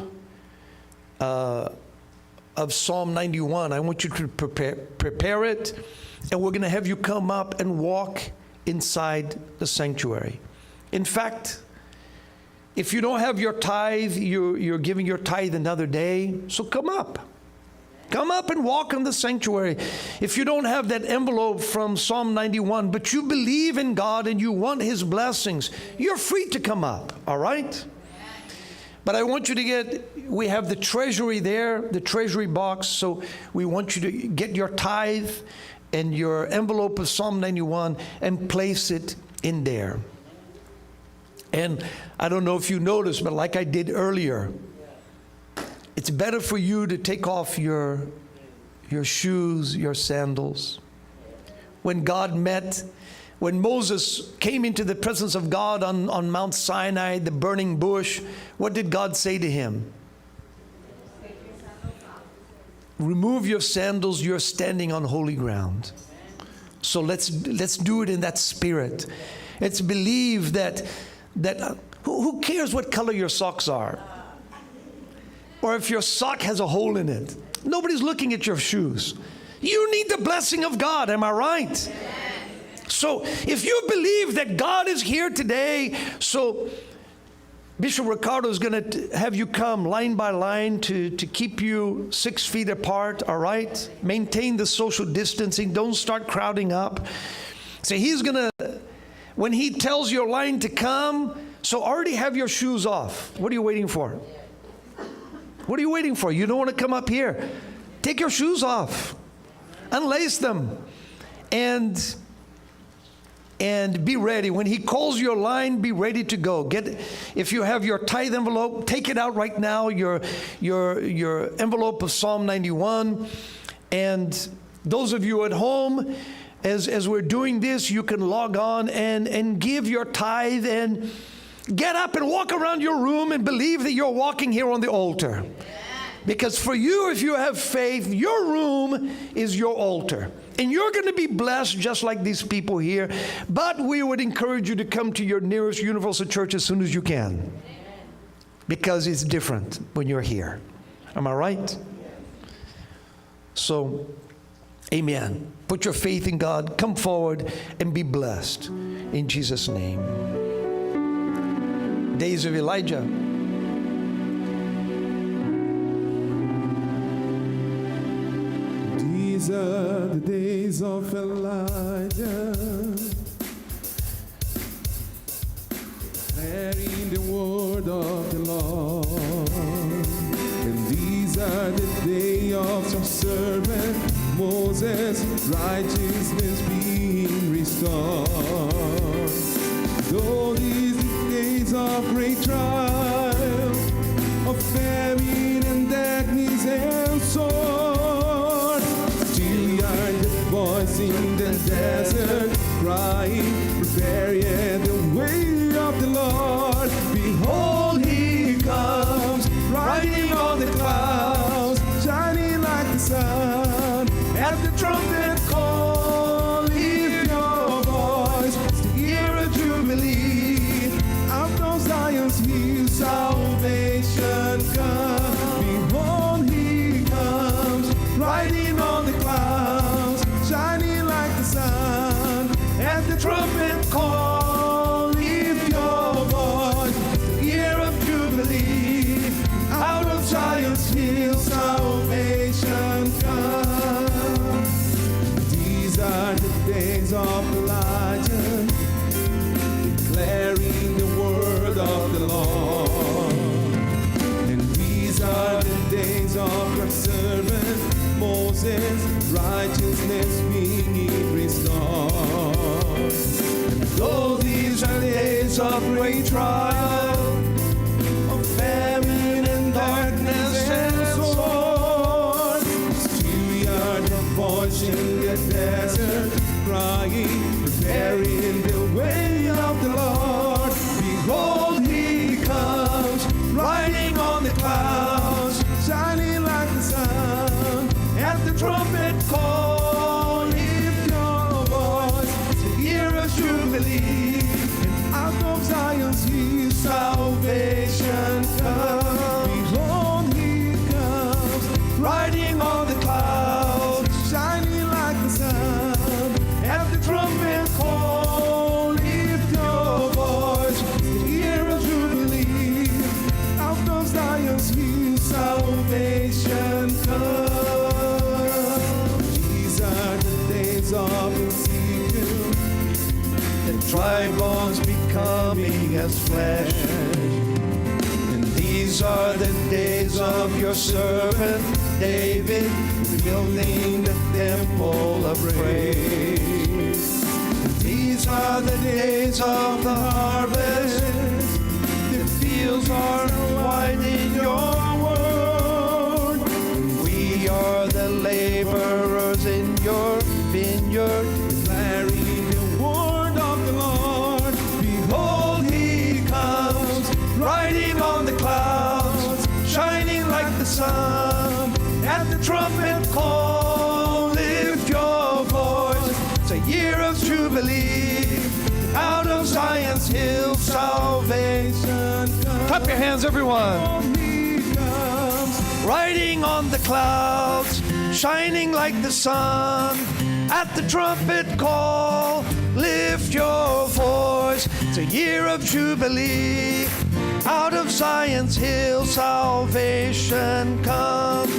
of Psalm 91, I want you to prepare it, and we're going to have you come up and walk inside the sanctuary. In fact, if you don't have your tithe, you're giving your tithe another day, so come up. Come up and walk in the sanctuary. If you don't have that envelope from Psalm 91, but you believe in God and you want His blessings, you're free to come up, all right? But I want you to we have the treasury there, the treasury box, so we want you to get your tithe and your envelope of Psalm 91 and place it in there. And I don't know if you noticed, but like I did earlier, it's better for you to take off your shoes, your sandals. When Moses came into the presence of God on Mount Sinai, the burning bush, what did God say to him? Remove your sandals, you're standing on holy ground. So let's do it in that spirit. Let's believe that who cares what color your socks are? Or if your sock has a hole in it. Nobody's looking at your shoes. You need the blessing of God, am I right? So if you believe that God is here today, so Bishop Ricardo is going to have you come line by line to keep you 6 feet apart, all right? Maintain the social distancing. Don't start crowding up. So he's going to, when he tells your line to come, So already have your shoes off. What are you waiting for? What are you waiting for? You don't want to come up here. Take your shoes off. Unlace them. And be ready. When He calls your line, be ready to go. If you have your tithe envelope, take it out right now, your envelope of Psalm 91. And those of you at home, as we're doing this, you can log on and give your tithe and get up and walk around your room and believe that you're walking here on the altar. Because for you, if you have faith, your room is your altar. And you're going to be blessed just like these people here. But we would encourage you to come to your nearest universal church as soon as you can. Because it's different when you're here. Am I right? So, amen. Put your faith in God. Come forward and be blessed. In Jesus' name. Days of Elijah. These are the days of Elijah, declaring the word of the Lord. And these are the days of your servant Moses, righteousness being restored. Though these are days of great trial, of famine and darkness and sword, still we are the voice in the desert, crying, prepare ye the way of the Lord. Behold, He comes, riding on the clouds, shining like the sun. At the trumpet call, lift your voice, it's the year of Jubilee. Out of Zion's hill, salvation comes. Behold, He comes, riding on the clouds, shining like the sun. At the trumpet call, lift your voice, it's the year of Jubilee. Out of Zion's hill, salvation comes. These are the days of Elijah, declaring the word of the Lord. And these are the days of your servant Moses, righteousness being restored. And though these are days of great trial, of famine and darkness and sword, still we are the voice in the desert, crying, preparing the way of the Lord. Behold, He comes, riding on the clouds, shining like the sun. At the trumpet call, lift your voice, it's the year of Jubilee. And out of Zion's hill, salvation comes. Behold, He comes, riding on the clouds, shining like the sun. At the trumpet call, lift your voice, it's the year of Jubilee. Out of Zion's hill, salvation comes. These are the days of Ezekiel, the dry bones becoming as flesh. And these are the days of your servant David, building the temple of praise. These are the days of the harvest, the fields are white in your word. We are the laborers in your vineyard, declaring the word of the Lord. Behold, He comes, riding on the clouds, shining like the sun. At the trumpet call, lift your voice, it's a year of Jubilee. Out of Zion's hill, salvation comes. Clap your hands, everyone. He comes, riding on the clouds, shining like the sun. At the trumpet call, lift your voice, it's a year of Jubilee. Out of Zion's hill, salvation comes.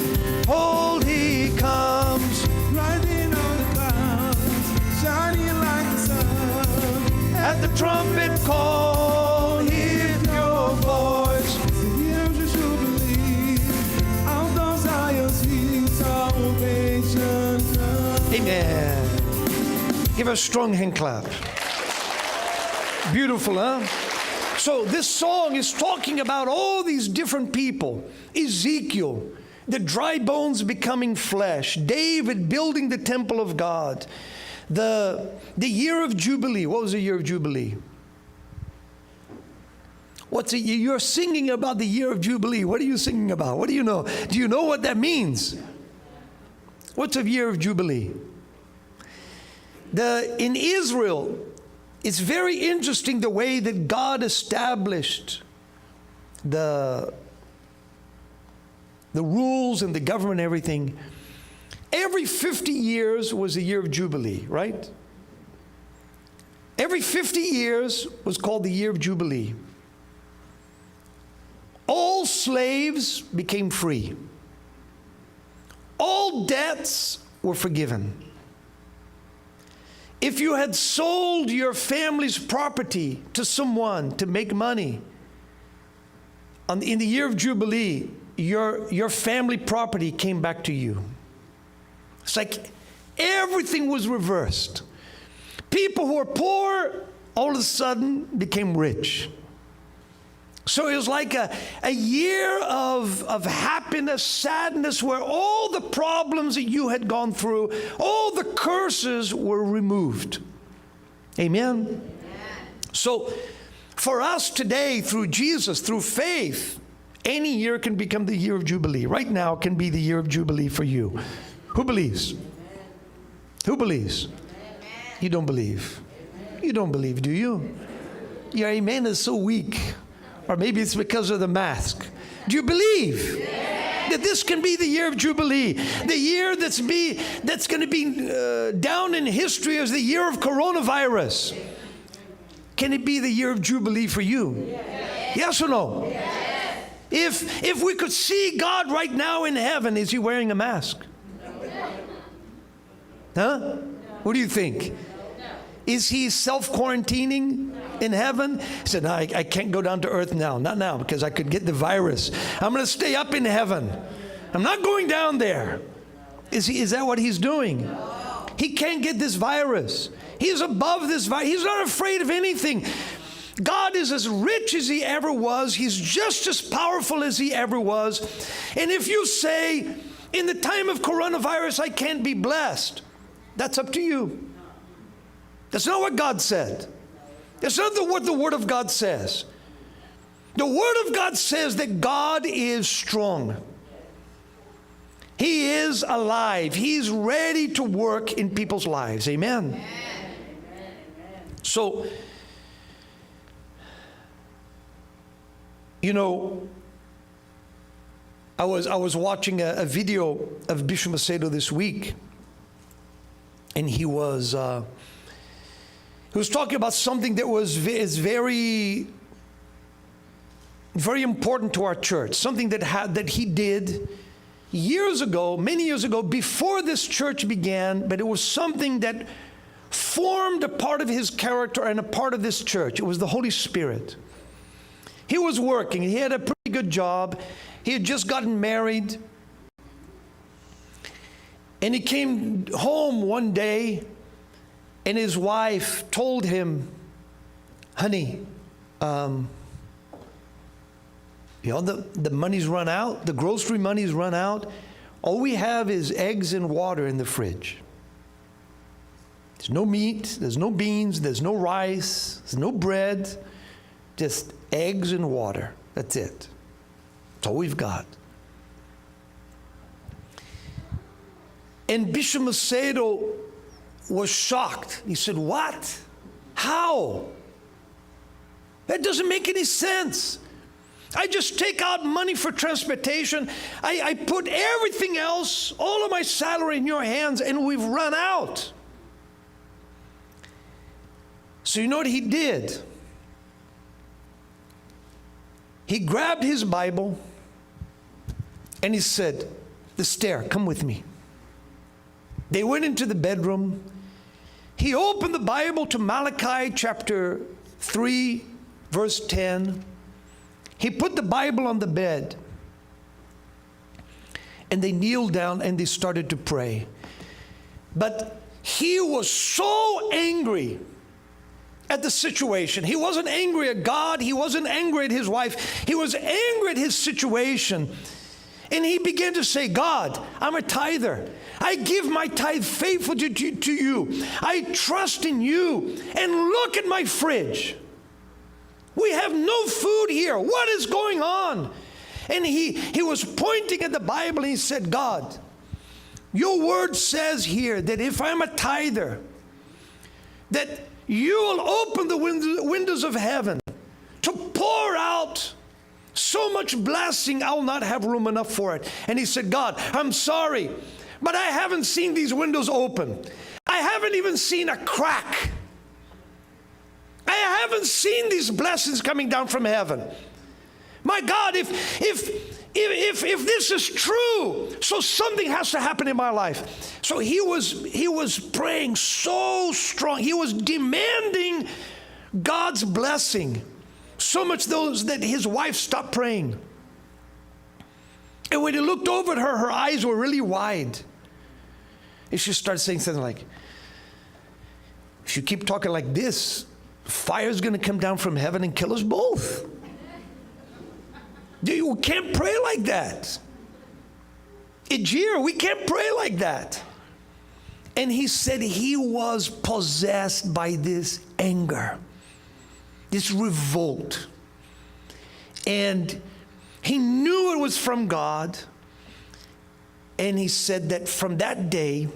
Behold, He comes, riding on the clouds, shining like the sun. At the trumpet call, He Give her a strong hand clap. Beautiful, huh? So this song is talking about all these different people. Ezekiel, the dry bones becoming flesh. David building the temple of God. The year of Jubilee. What was the year of Jubilee? You're singing about the year of Jubilee. What are you singing about? What do you know? Do you know what that means? What's a year of Jubilee? In Israel, it's very interesting the way that God established the rules and the government and everything. Every 50 years was the year of Jubilee, right? Every 50 years was called the year of Jubilee. All slaves became free. All debts were forgiven. If you had sold your family's property to someone to make money, in the year of Jubilee, your family property came back to you. It's like everything was reversed. People who were poor all of a sudden became rich. So it was like a year of happiness, sadness, where all the problems that you had gone through, all the curses were removed. Amen? Amen. So for us today, through Jesus, through faith, any year can become the year of Jubilee. Right now can be the year of Jubilee for you. Who believes? Amen. Who believes? Amen. You don't believe. Amen. You don't believe, do you? Your amen is so weak. Or maybe it's because of the mask. Do you believe that this can be the year of Jubilee? The year that's going to be down in history as the year of coronavirus. Can it be the year of Jubilee for you? Yes or no? If we could see God right now in heaven, is he wearing a mask? Huh? What do you think? Is he self-quarantining in heaven? He said, no, I can't go down to earth now. Not now, because I could get the virus. I'm going to stay up in heaven. I'm not going down there. Is that what he's doing? He can't get this virus. He's above this virus. He's not afraid of anything. God is as rich as he ever was. He's just as powerful as he ever was. And if you say, in the time of coronavirus, I can't be blessed, that's up to you. That's not what God said. That's not what the Word of God says. The Word of God says that God is strong. He is alive. He's ready to work in people's lives. Amen. Amen. So, you know, I was watching a video of Bishop Macedo this week, and he was talking about something that is very, very important to our church. Something that he did years ago, many years ago, before this church began. But it was something that formed a part of his character and a part of this church. It was the Holy Spirit. He was working. He had a pretty good job. He had just gotten married. And he came home one day, and his wife told him, honey, the money's run out. The grocery money's run out. All we have is eggs and water in the fridge. There's no meat. There's no beans. There's no rice. There's no bread. Just eggs and water. That's it. That's all we've got. And Bishop Macedo was shocked. He said, what? How? That doesn't make any sense. I just take out money for transportation. I put everything else, all of my salary in your hands, and we've run out. So you know what he did? He grabbed his Bible and he said, the stair, come with me. They went into the bedroom. He opened the Bible to Malachi chapter 3, verse 10. He put the Bible on the bed. And they kneeled down and they started to pray. But he was so angry at the situation. He wasn't angry at God. He wasn't angry at his wife. He was angry at his situation. And he began to say, God, I'm a tither. I give my tithe faithfully to you. I trust in you. And look at my fridge. We have no food here. What is going on? And he was pointing at the Bible and he said, God, your word says here that if I'm a tither, that you will open the windows of heaven to pour out so much blessing, I'll not have room enough for it. And he said, God, I'm sorry, but I haven't seen these windows open. I haven't even seen a crack. I haven't seen these blessings coming down from heaven. My God, if this is true, so something has to happen in my life. So he was praying so strong. He was demanding God's blessing. So much that his wife stopped praying. And when he looked over at her, her eyes were really wide. And she started saying something like, if you keep talking like this, fire's going to come down from heaven and kill us both. You can't pray like that. Ejir, we can't pray like that. And he said he was possessed by this anger, this revolt. And he knew it was from God. And he said that from that day,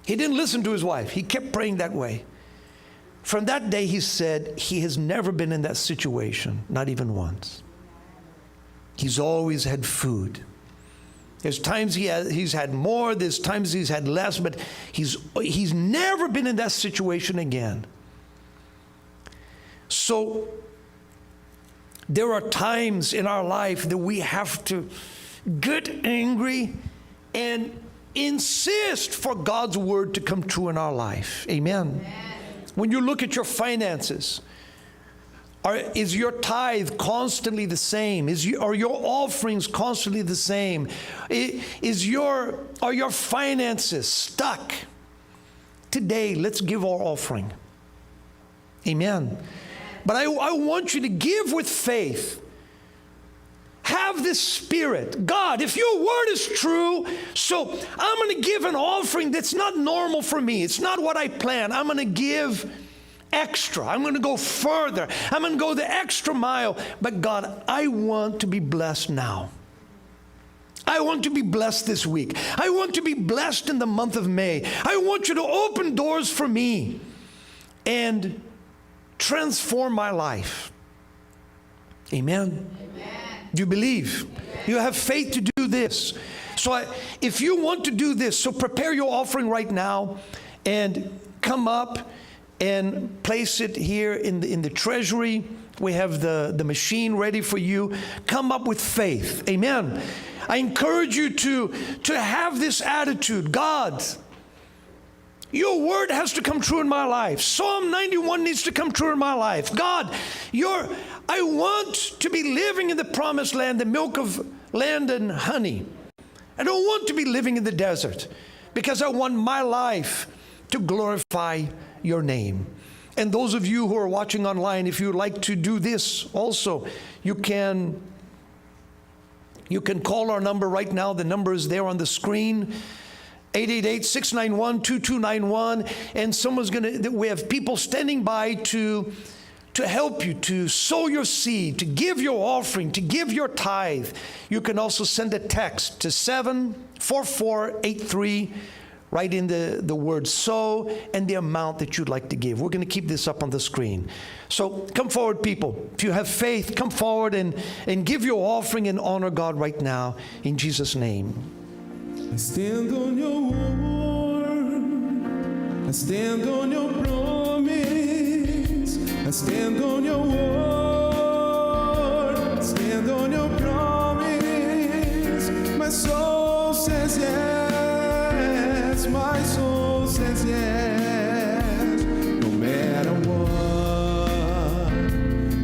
he didn't listen to his wife. He kept praying that way. From that day, he said he has never been in that situation, not even once. He's always had food. There's times he's had more, there's times he's had less, but he's never been in that situation again. So there are times in our life that we have to get angry and insist for God's word to come true in our life. Amen. Amen. When you look at your finances, is your tithe constantly the same? Are your offerings constantly the same? Are your finances stuck? Today, let's give our offering. Amen. But I want you to give with faith. Have this spirit. God, if your word is true, so I'm going to give an offering that's not normal for me. It's not what I planned. I'm going to give extra. I'm going to go further. I'm going to go the extra mile. But God, I want to be blessed now. I want to be blessed this week. I want to be blessed in the month of May. I want you to open doors for me and transform my life. Amen. Amen. Do you believe? You have faith to do this. So if you want to do this, so prepare your offering right now and come up and place it here in the treasury. We have the machine ready for you. Come up with faith. Amen. I encourage you to have this attitude. God, your word has to come true in my life. Psalm 91 needs to come true in my life. God, I want to be living in the promised land, the milk of land and honey. I don't want to be living in the desert because I want my life to glorify your name. And those of you who are watching online, if you would like to do this also, you can call our number right now. The number is there on the screen. 888-691-2291, and we have people standing by to help you, to sow your seed, to give your offering, to give your tithe. You can also send a text to 74483, write in the word sow and the amount that you'd like to give. We're going to keep this up on the screen. So come forward, people. If you have faith, come forward and give your offering and honor God right now in Jesus' name. I stand on your word. I stand on your promise. I stand on your word. I stand on your promise. My soul says yes. My soul says yes. No matter what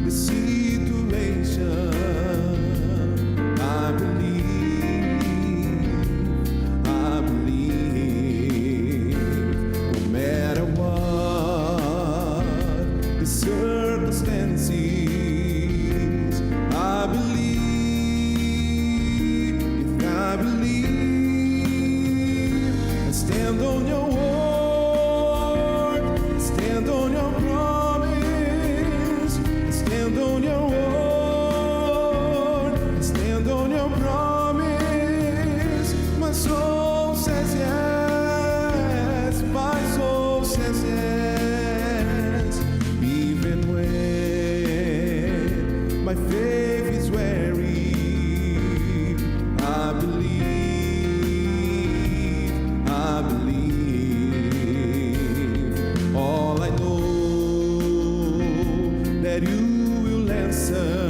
the situation, I believe. that you will answer.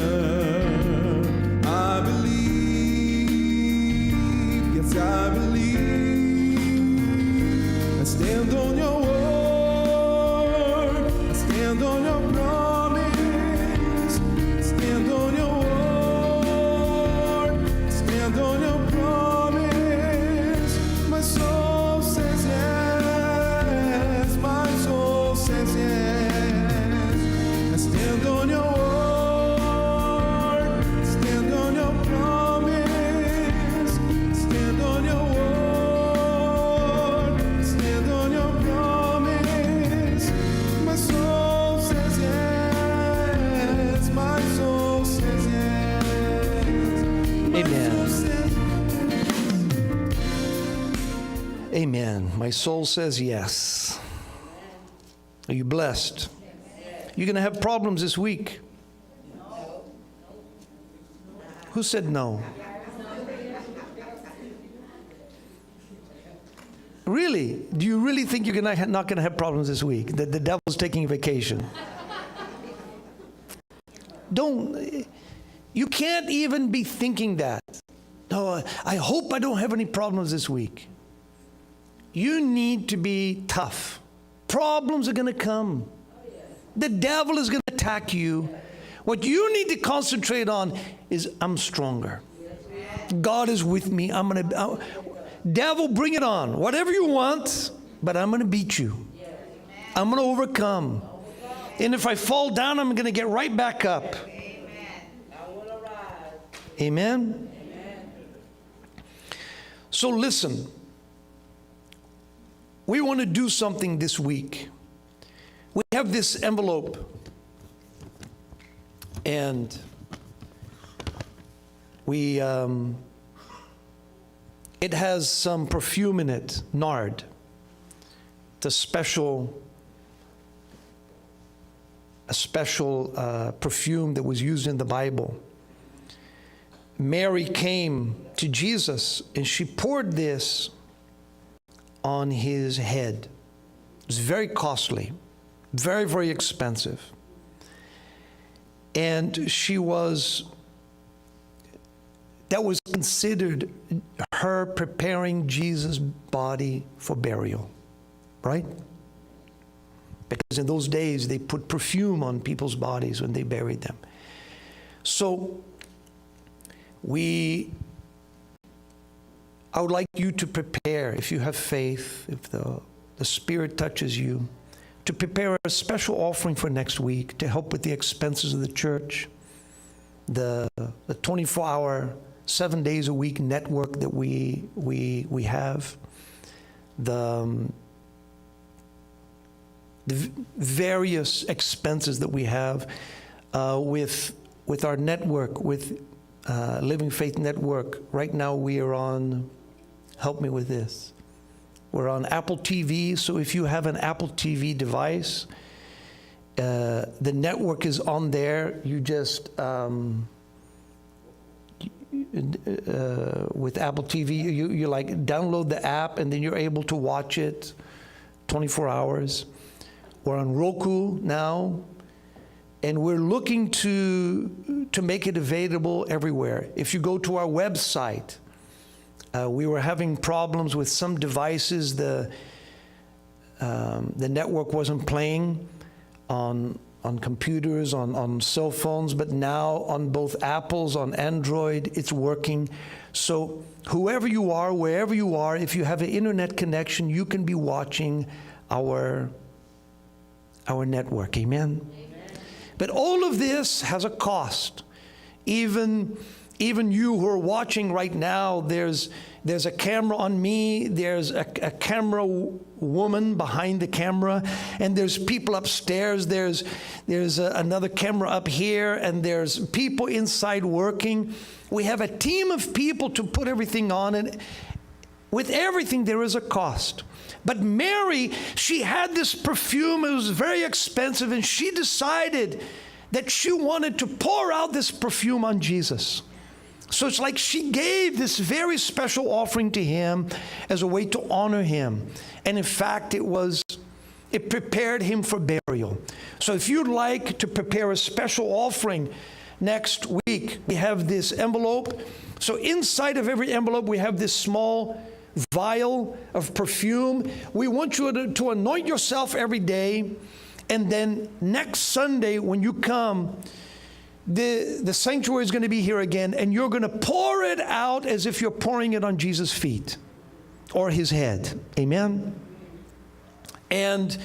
I believe, yes, I believe. I stand on your word, I stand on your promise, I stand on your word, I stand on your promise. My soul says yes, my soul says yes. I stand on your word, I stand on your promise, I stand on your word, I stand on your promise. My soul says yes, my soul says yes. Amen. Amen. My soul says yes. Are you blessed? You're going to have problems this week. Who said no? Really? Do you really think you're not going to have problems this week? That the devil's taking a vacation? You can't even be thinking that. No, I hope I don't have any problems this week. You need to be tough. Problems are going to come. The devil is going to attack you. What you need to concentrate on is, I'm stronger. God is with me. Devil, bring it on. Whatever you want, but I'm going to beat you. I'm going to overcome. And if I fall down, I'm going to get right back up. Amen? So listen. We want to do something this week. We have this envelope, and it has some perfume in it, nard. It's a special perfume that was used in the Bible. Mary came to Jesus, and she poured this on his head. It was very costly, very, very expensive. And that was considered her preparing Jesus' body for burial, right? Because in those days, they put perfume on people's bodies when they buried them. So I would like you to prepare, if you have faith, if the Spirit touches you, to prepare a special offering for next week to help with the expenses of the church, the 24-hour, 7 days a week network that we have, the various expenses that we have with our network, with Living Faith Network. Right now we are on, help me with this, we're on Apple TV. So if you have an Apple TV device, the network is on there. You just with Apple TV, you like download the app, and then you're able to watch it 24 hours. We're on Roku now, and we're looking to make it available everywhere. If you go to our website, we were having problems with some devices. The network wasn't playing on computers, on cell phones, but now on both Apples, on Android, it's working. So whoever you are, wherever you are, if you have an internet connection, you can be watching our network. Amen? But all of this has a cost. Even you who are watching right now, there's a camera on me, there's a camera woman behind the camera, and there's people upstairs, there's another camera up here, and there's people inside working. We have a team of people to put everything on, and with everything there is a cost. But Mary, she had this perfume, it was very expensive, and she decided that she wanted to pour out this perfume on Jesus. So it's like she gave this very special offering to him as a way to honor him. And in fact, it was it prepared him for burial. So if you'd like to prepare a special offering next week, we have this envelope. So inside of every envelope, we have this small vial of perfume. We want you to anoint yourself every day. And then next Sunday, when you come, the sanctuary is going to be here again, and you're going to pour it out as if you're pouring it on Jesus' feet or his head. Amen? And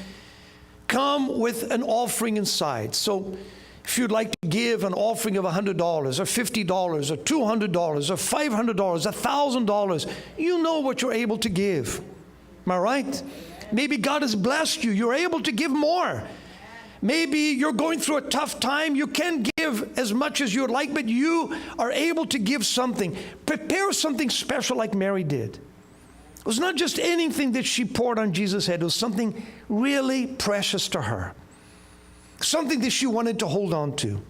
come with an offering inside. So if you'd like to give an offering of $100 or $50 or $200 or $500, $1,000, you know what you're able to give. Am I right? Maybe God has blessed you. You're able to give more. Maybe you're going through a tough time. You can't give as much as you would like, but you are able to give something. Prepare something special like Mary did. It was not just anything that she poured on Jesus' head. It was something really precious to her. Something that she wanted to hold on to.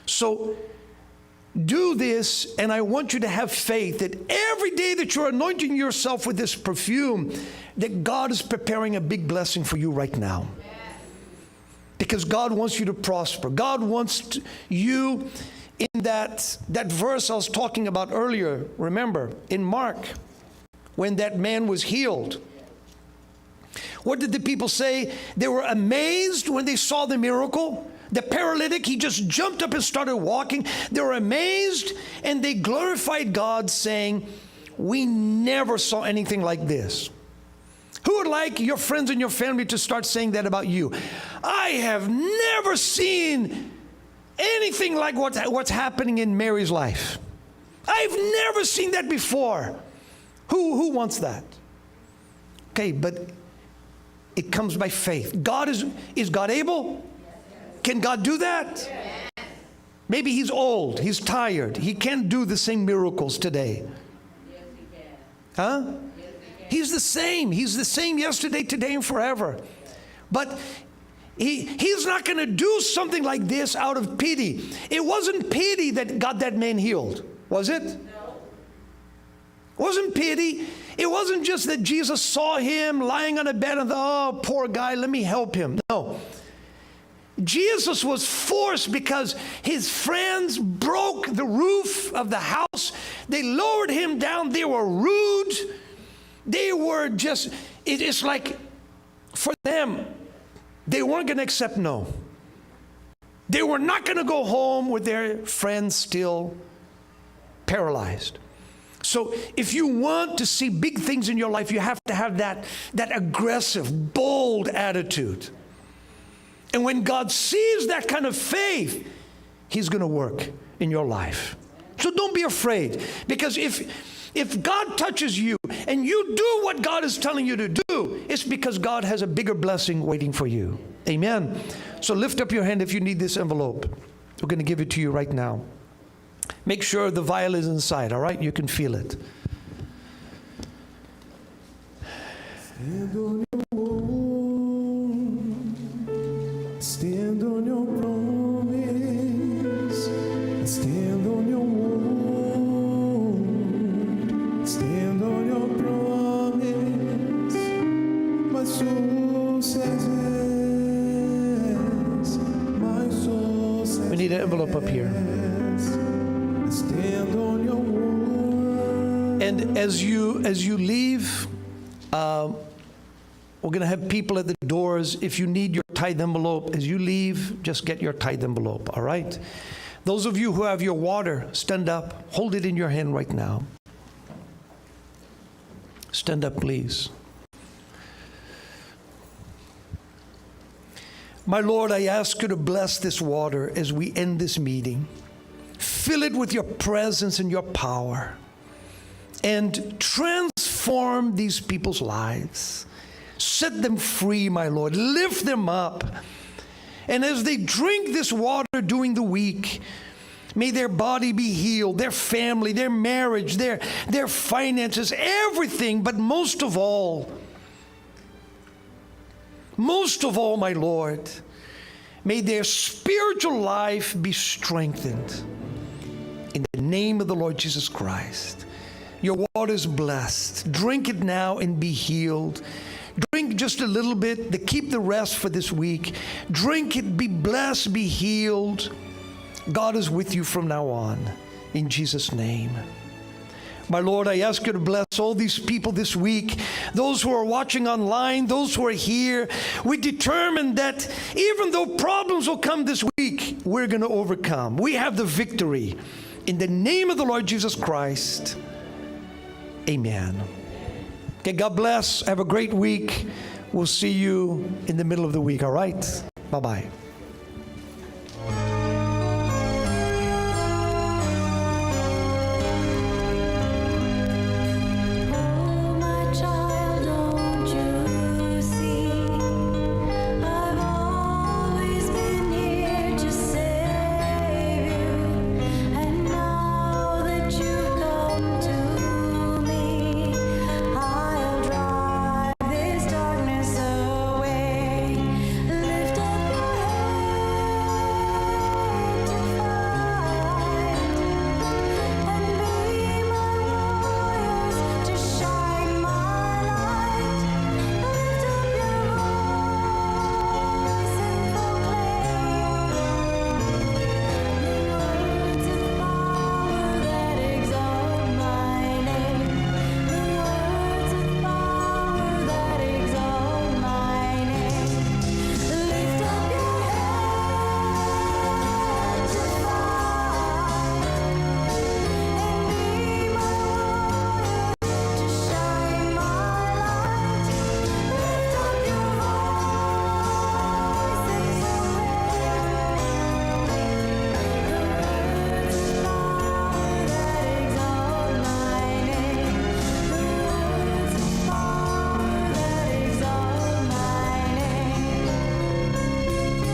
So do this, and I want you to have faith that every day that you're anointing yourself with this perfume, that God is preparing a big blessing for you right now. Because God wants you to prosper. God wants you in that verse I was talking about earlier. Remember, in Mark, when that man was healed, what did the people say? They were amazed when they saw the miracle. The paralytic, he just jumped up and started walking. They were amazed, and they glorified God, saying, "We never saw anything like this." Who would like your friends and your family to start saying that about you? I have never seen anything like what's happening in Mary's life. I've never seen that before. Who wants that? Okay, but it comes by faith. Is God able? Can God do that? Maybe he's old, he's tired, he can't do the same miracles today. Huh? He's the same. He's the same yesterday, today, and forever. But he's not going to do something like this out of pity. It wasn't pity that got that man healed, was it? No. It wasn't pity. It wasn't just that Jesus saw him lying on a bed and thought, "Oh, poor guy, let me help him." No. Jesus was forced because his friends broke the roof of the house. They lowered him down. They were rude. They were just, it's like for them, they weren't going to accept no. They were not going to go home with their friends still paralyzed. So if you want to see big things in your life, you have to have that aggressive, bold attitude. And when God sees that kind of faith, he's going to work in your life. So don't be afraid, because if God touches you and you do what God is telling you to do, it's because God has a bigger blessing waiting for you. Amen. So lift up your hand if you need this envelope. We're going to give it to you right now. Make sure the vial is inside, all right? You can feel it. Stand on your word, stand on your promise, stand on your word, stand on your promise. My soul says yes, my soul says yes. We need an envelope up here. Stand on your word. And as you leave, we're going to have people at the doors. If you need your tithe envelope, as you leave, just get your tithe envelope, all right? Those of you who have your water, stand up. Hold it in your hand right now. Stand up, please. My Lord, I ask you to bless this water as we end this meeting. Fill it with your presence and your power, and transform these people's lives. Set them free, my Lord. Lift them up. And as they drink this water during the week, may their body be healed, their family, their marriage, their finances, everything. But most of all, my Lord, may their spiritual life be strengthened. In the name of the Lord Jesus Christ. Your water is blessed. Drink it now and be healed. Drink drink just a little bit, to keep the rest for this week. Drink it, be blessed, be healed. God is with you from now on, in Jesus' name. My Lord, I ask you to bless all these people this week, those who are watching online, those who are here. We determine that even though problems will come this week, we're going to overcome. We have the victory. In the name of the Lord Jesus Christ, amen. Okay, God bless. Have a great week. We'll see you in the middle of the week, all right? Bye-bye.